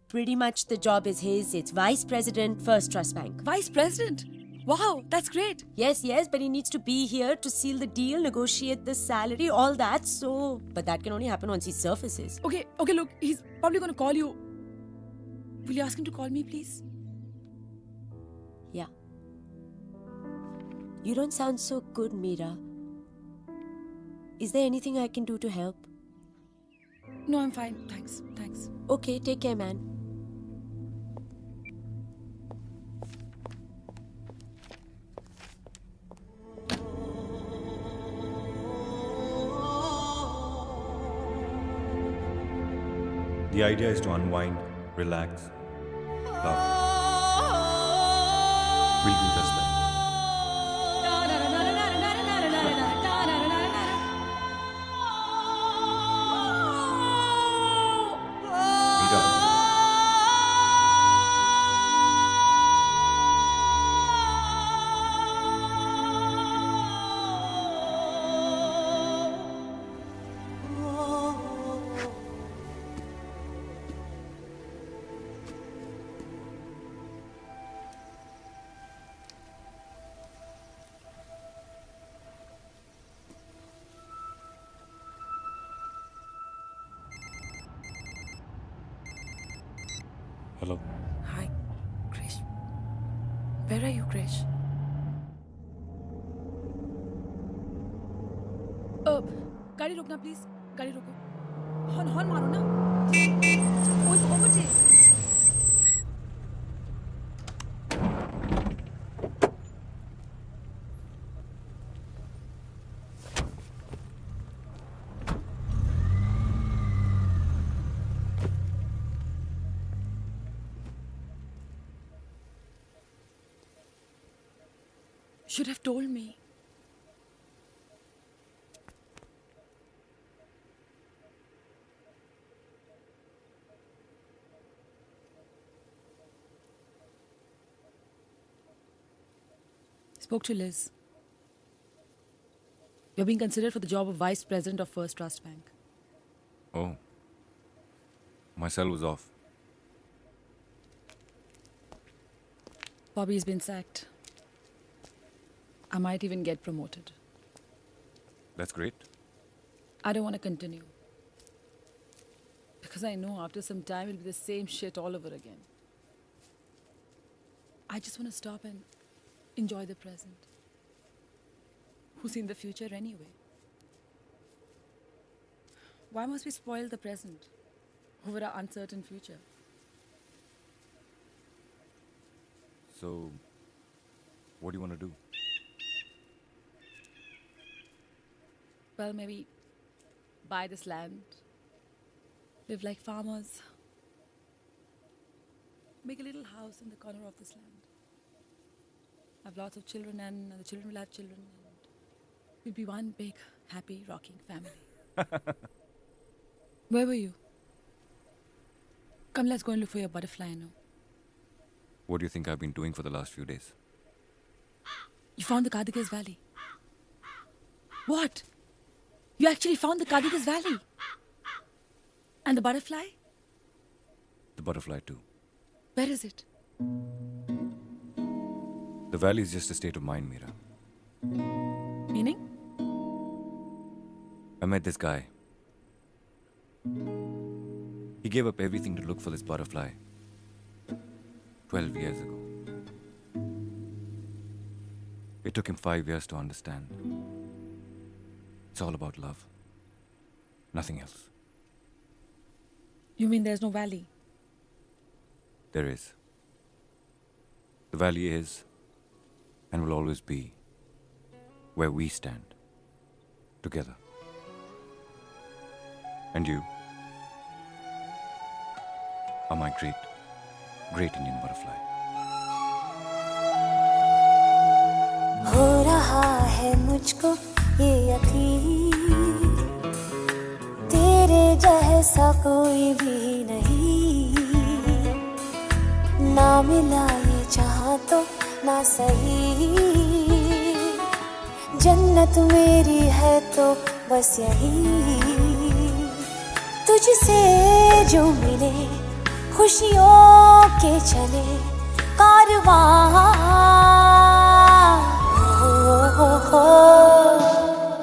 Pretty much the job is his. It's Vice President, First Trust Bank. Vice President? Wow, that's great. Yes, but he needs to be here to seal the deal, negotiate the salary, all that. So, but that can only happen once he surfaces. Okay, look, he's probably going to call you. Will you ask him to call me, please? Yeah. You don't sound so good, Meera. Is there anything I can do to help? No, I'm fine. Thanks. Okay, take care, man. The idea is to unwind, relax, love. We'll do just that. Hello. Hi, Krish. Where are you, Krish? गाड़ी रोकना please गाड़ी रोको horn मारो ना ओए overtake Should have told me. Spoke to Liz. You're being considered for the job of Vice President of First Trust Bank. Oh. My cell was off. Bobby's been sacked. I might even get promoted. That's great. I don't want to continue. Because I know after some time it'll be the same shit all over again. I just want to stop and enjoy the present. Who's seen the future anyway? Why must we spoil the present over our uncertain future? So, what do you want to do? Well, maybe buy this land, live like farmers, make a little house in the corner of this land, have lots of children, and the children will have children, and we'll be one big, happy, rocking family. Where were you? Come, let's go and look for your butterfly now. What do you think I've been doing for the last few days? You found the Kadigas Valley. What? You actually found the Kadigas Valley? And the butterfly? The butterfly too. Where is it? The valley is just a state of mind, Meera. Meaning? I met this guy. He gave up everything to look for this butterfly 12 years ago. It took him 5 years to understand. It's all about love. Nothing else. You mean there's no valley? There is. The valley is and will always be where we stand together. And you are my great, great Indian butterfly. हो रहा है मुझको ये यकीन, तेरे जैसा कोई भी नहीं, ना मिला ये चाहा तो ना सही, जन्नत मेरी है तो बस यही, तुझसे जो मिले खुशियों के चले कारवां,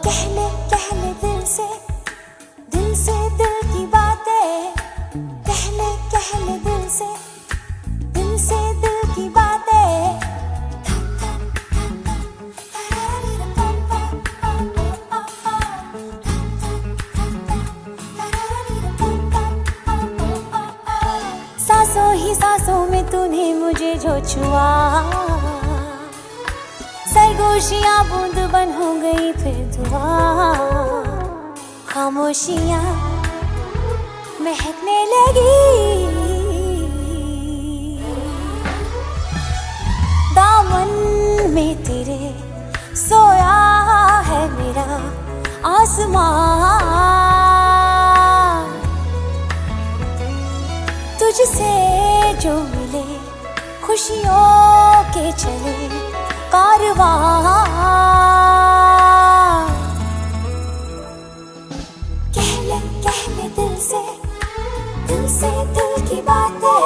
कहले दिल से दिल की बातें, कहले दिल से दिल की बातें, सांसों ही सांसों में तूने मुझे जो छुआ, सरगोशियां बूंद बन हो गई फिर धुआं, खामोशियां महकने लगी, दामन में तेरे सोया है मेरा आसमां, तुझसे जो मिले खुशियों के चले कारवां, कहले दिल से दिल की बातें,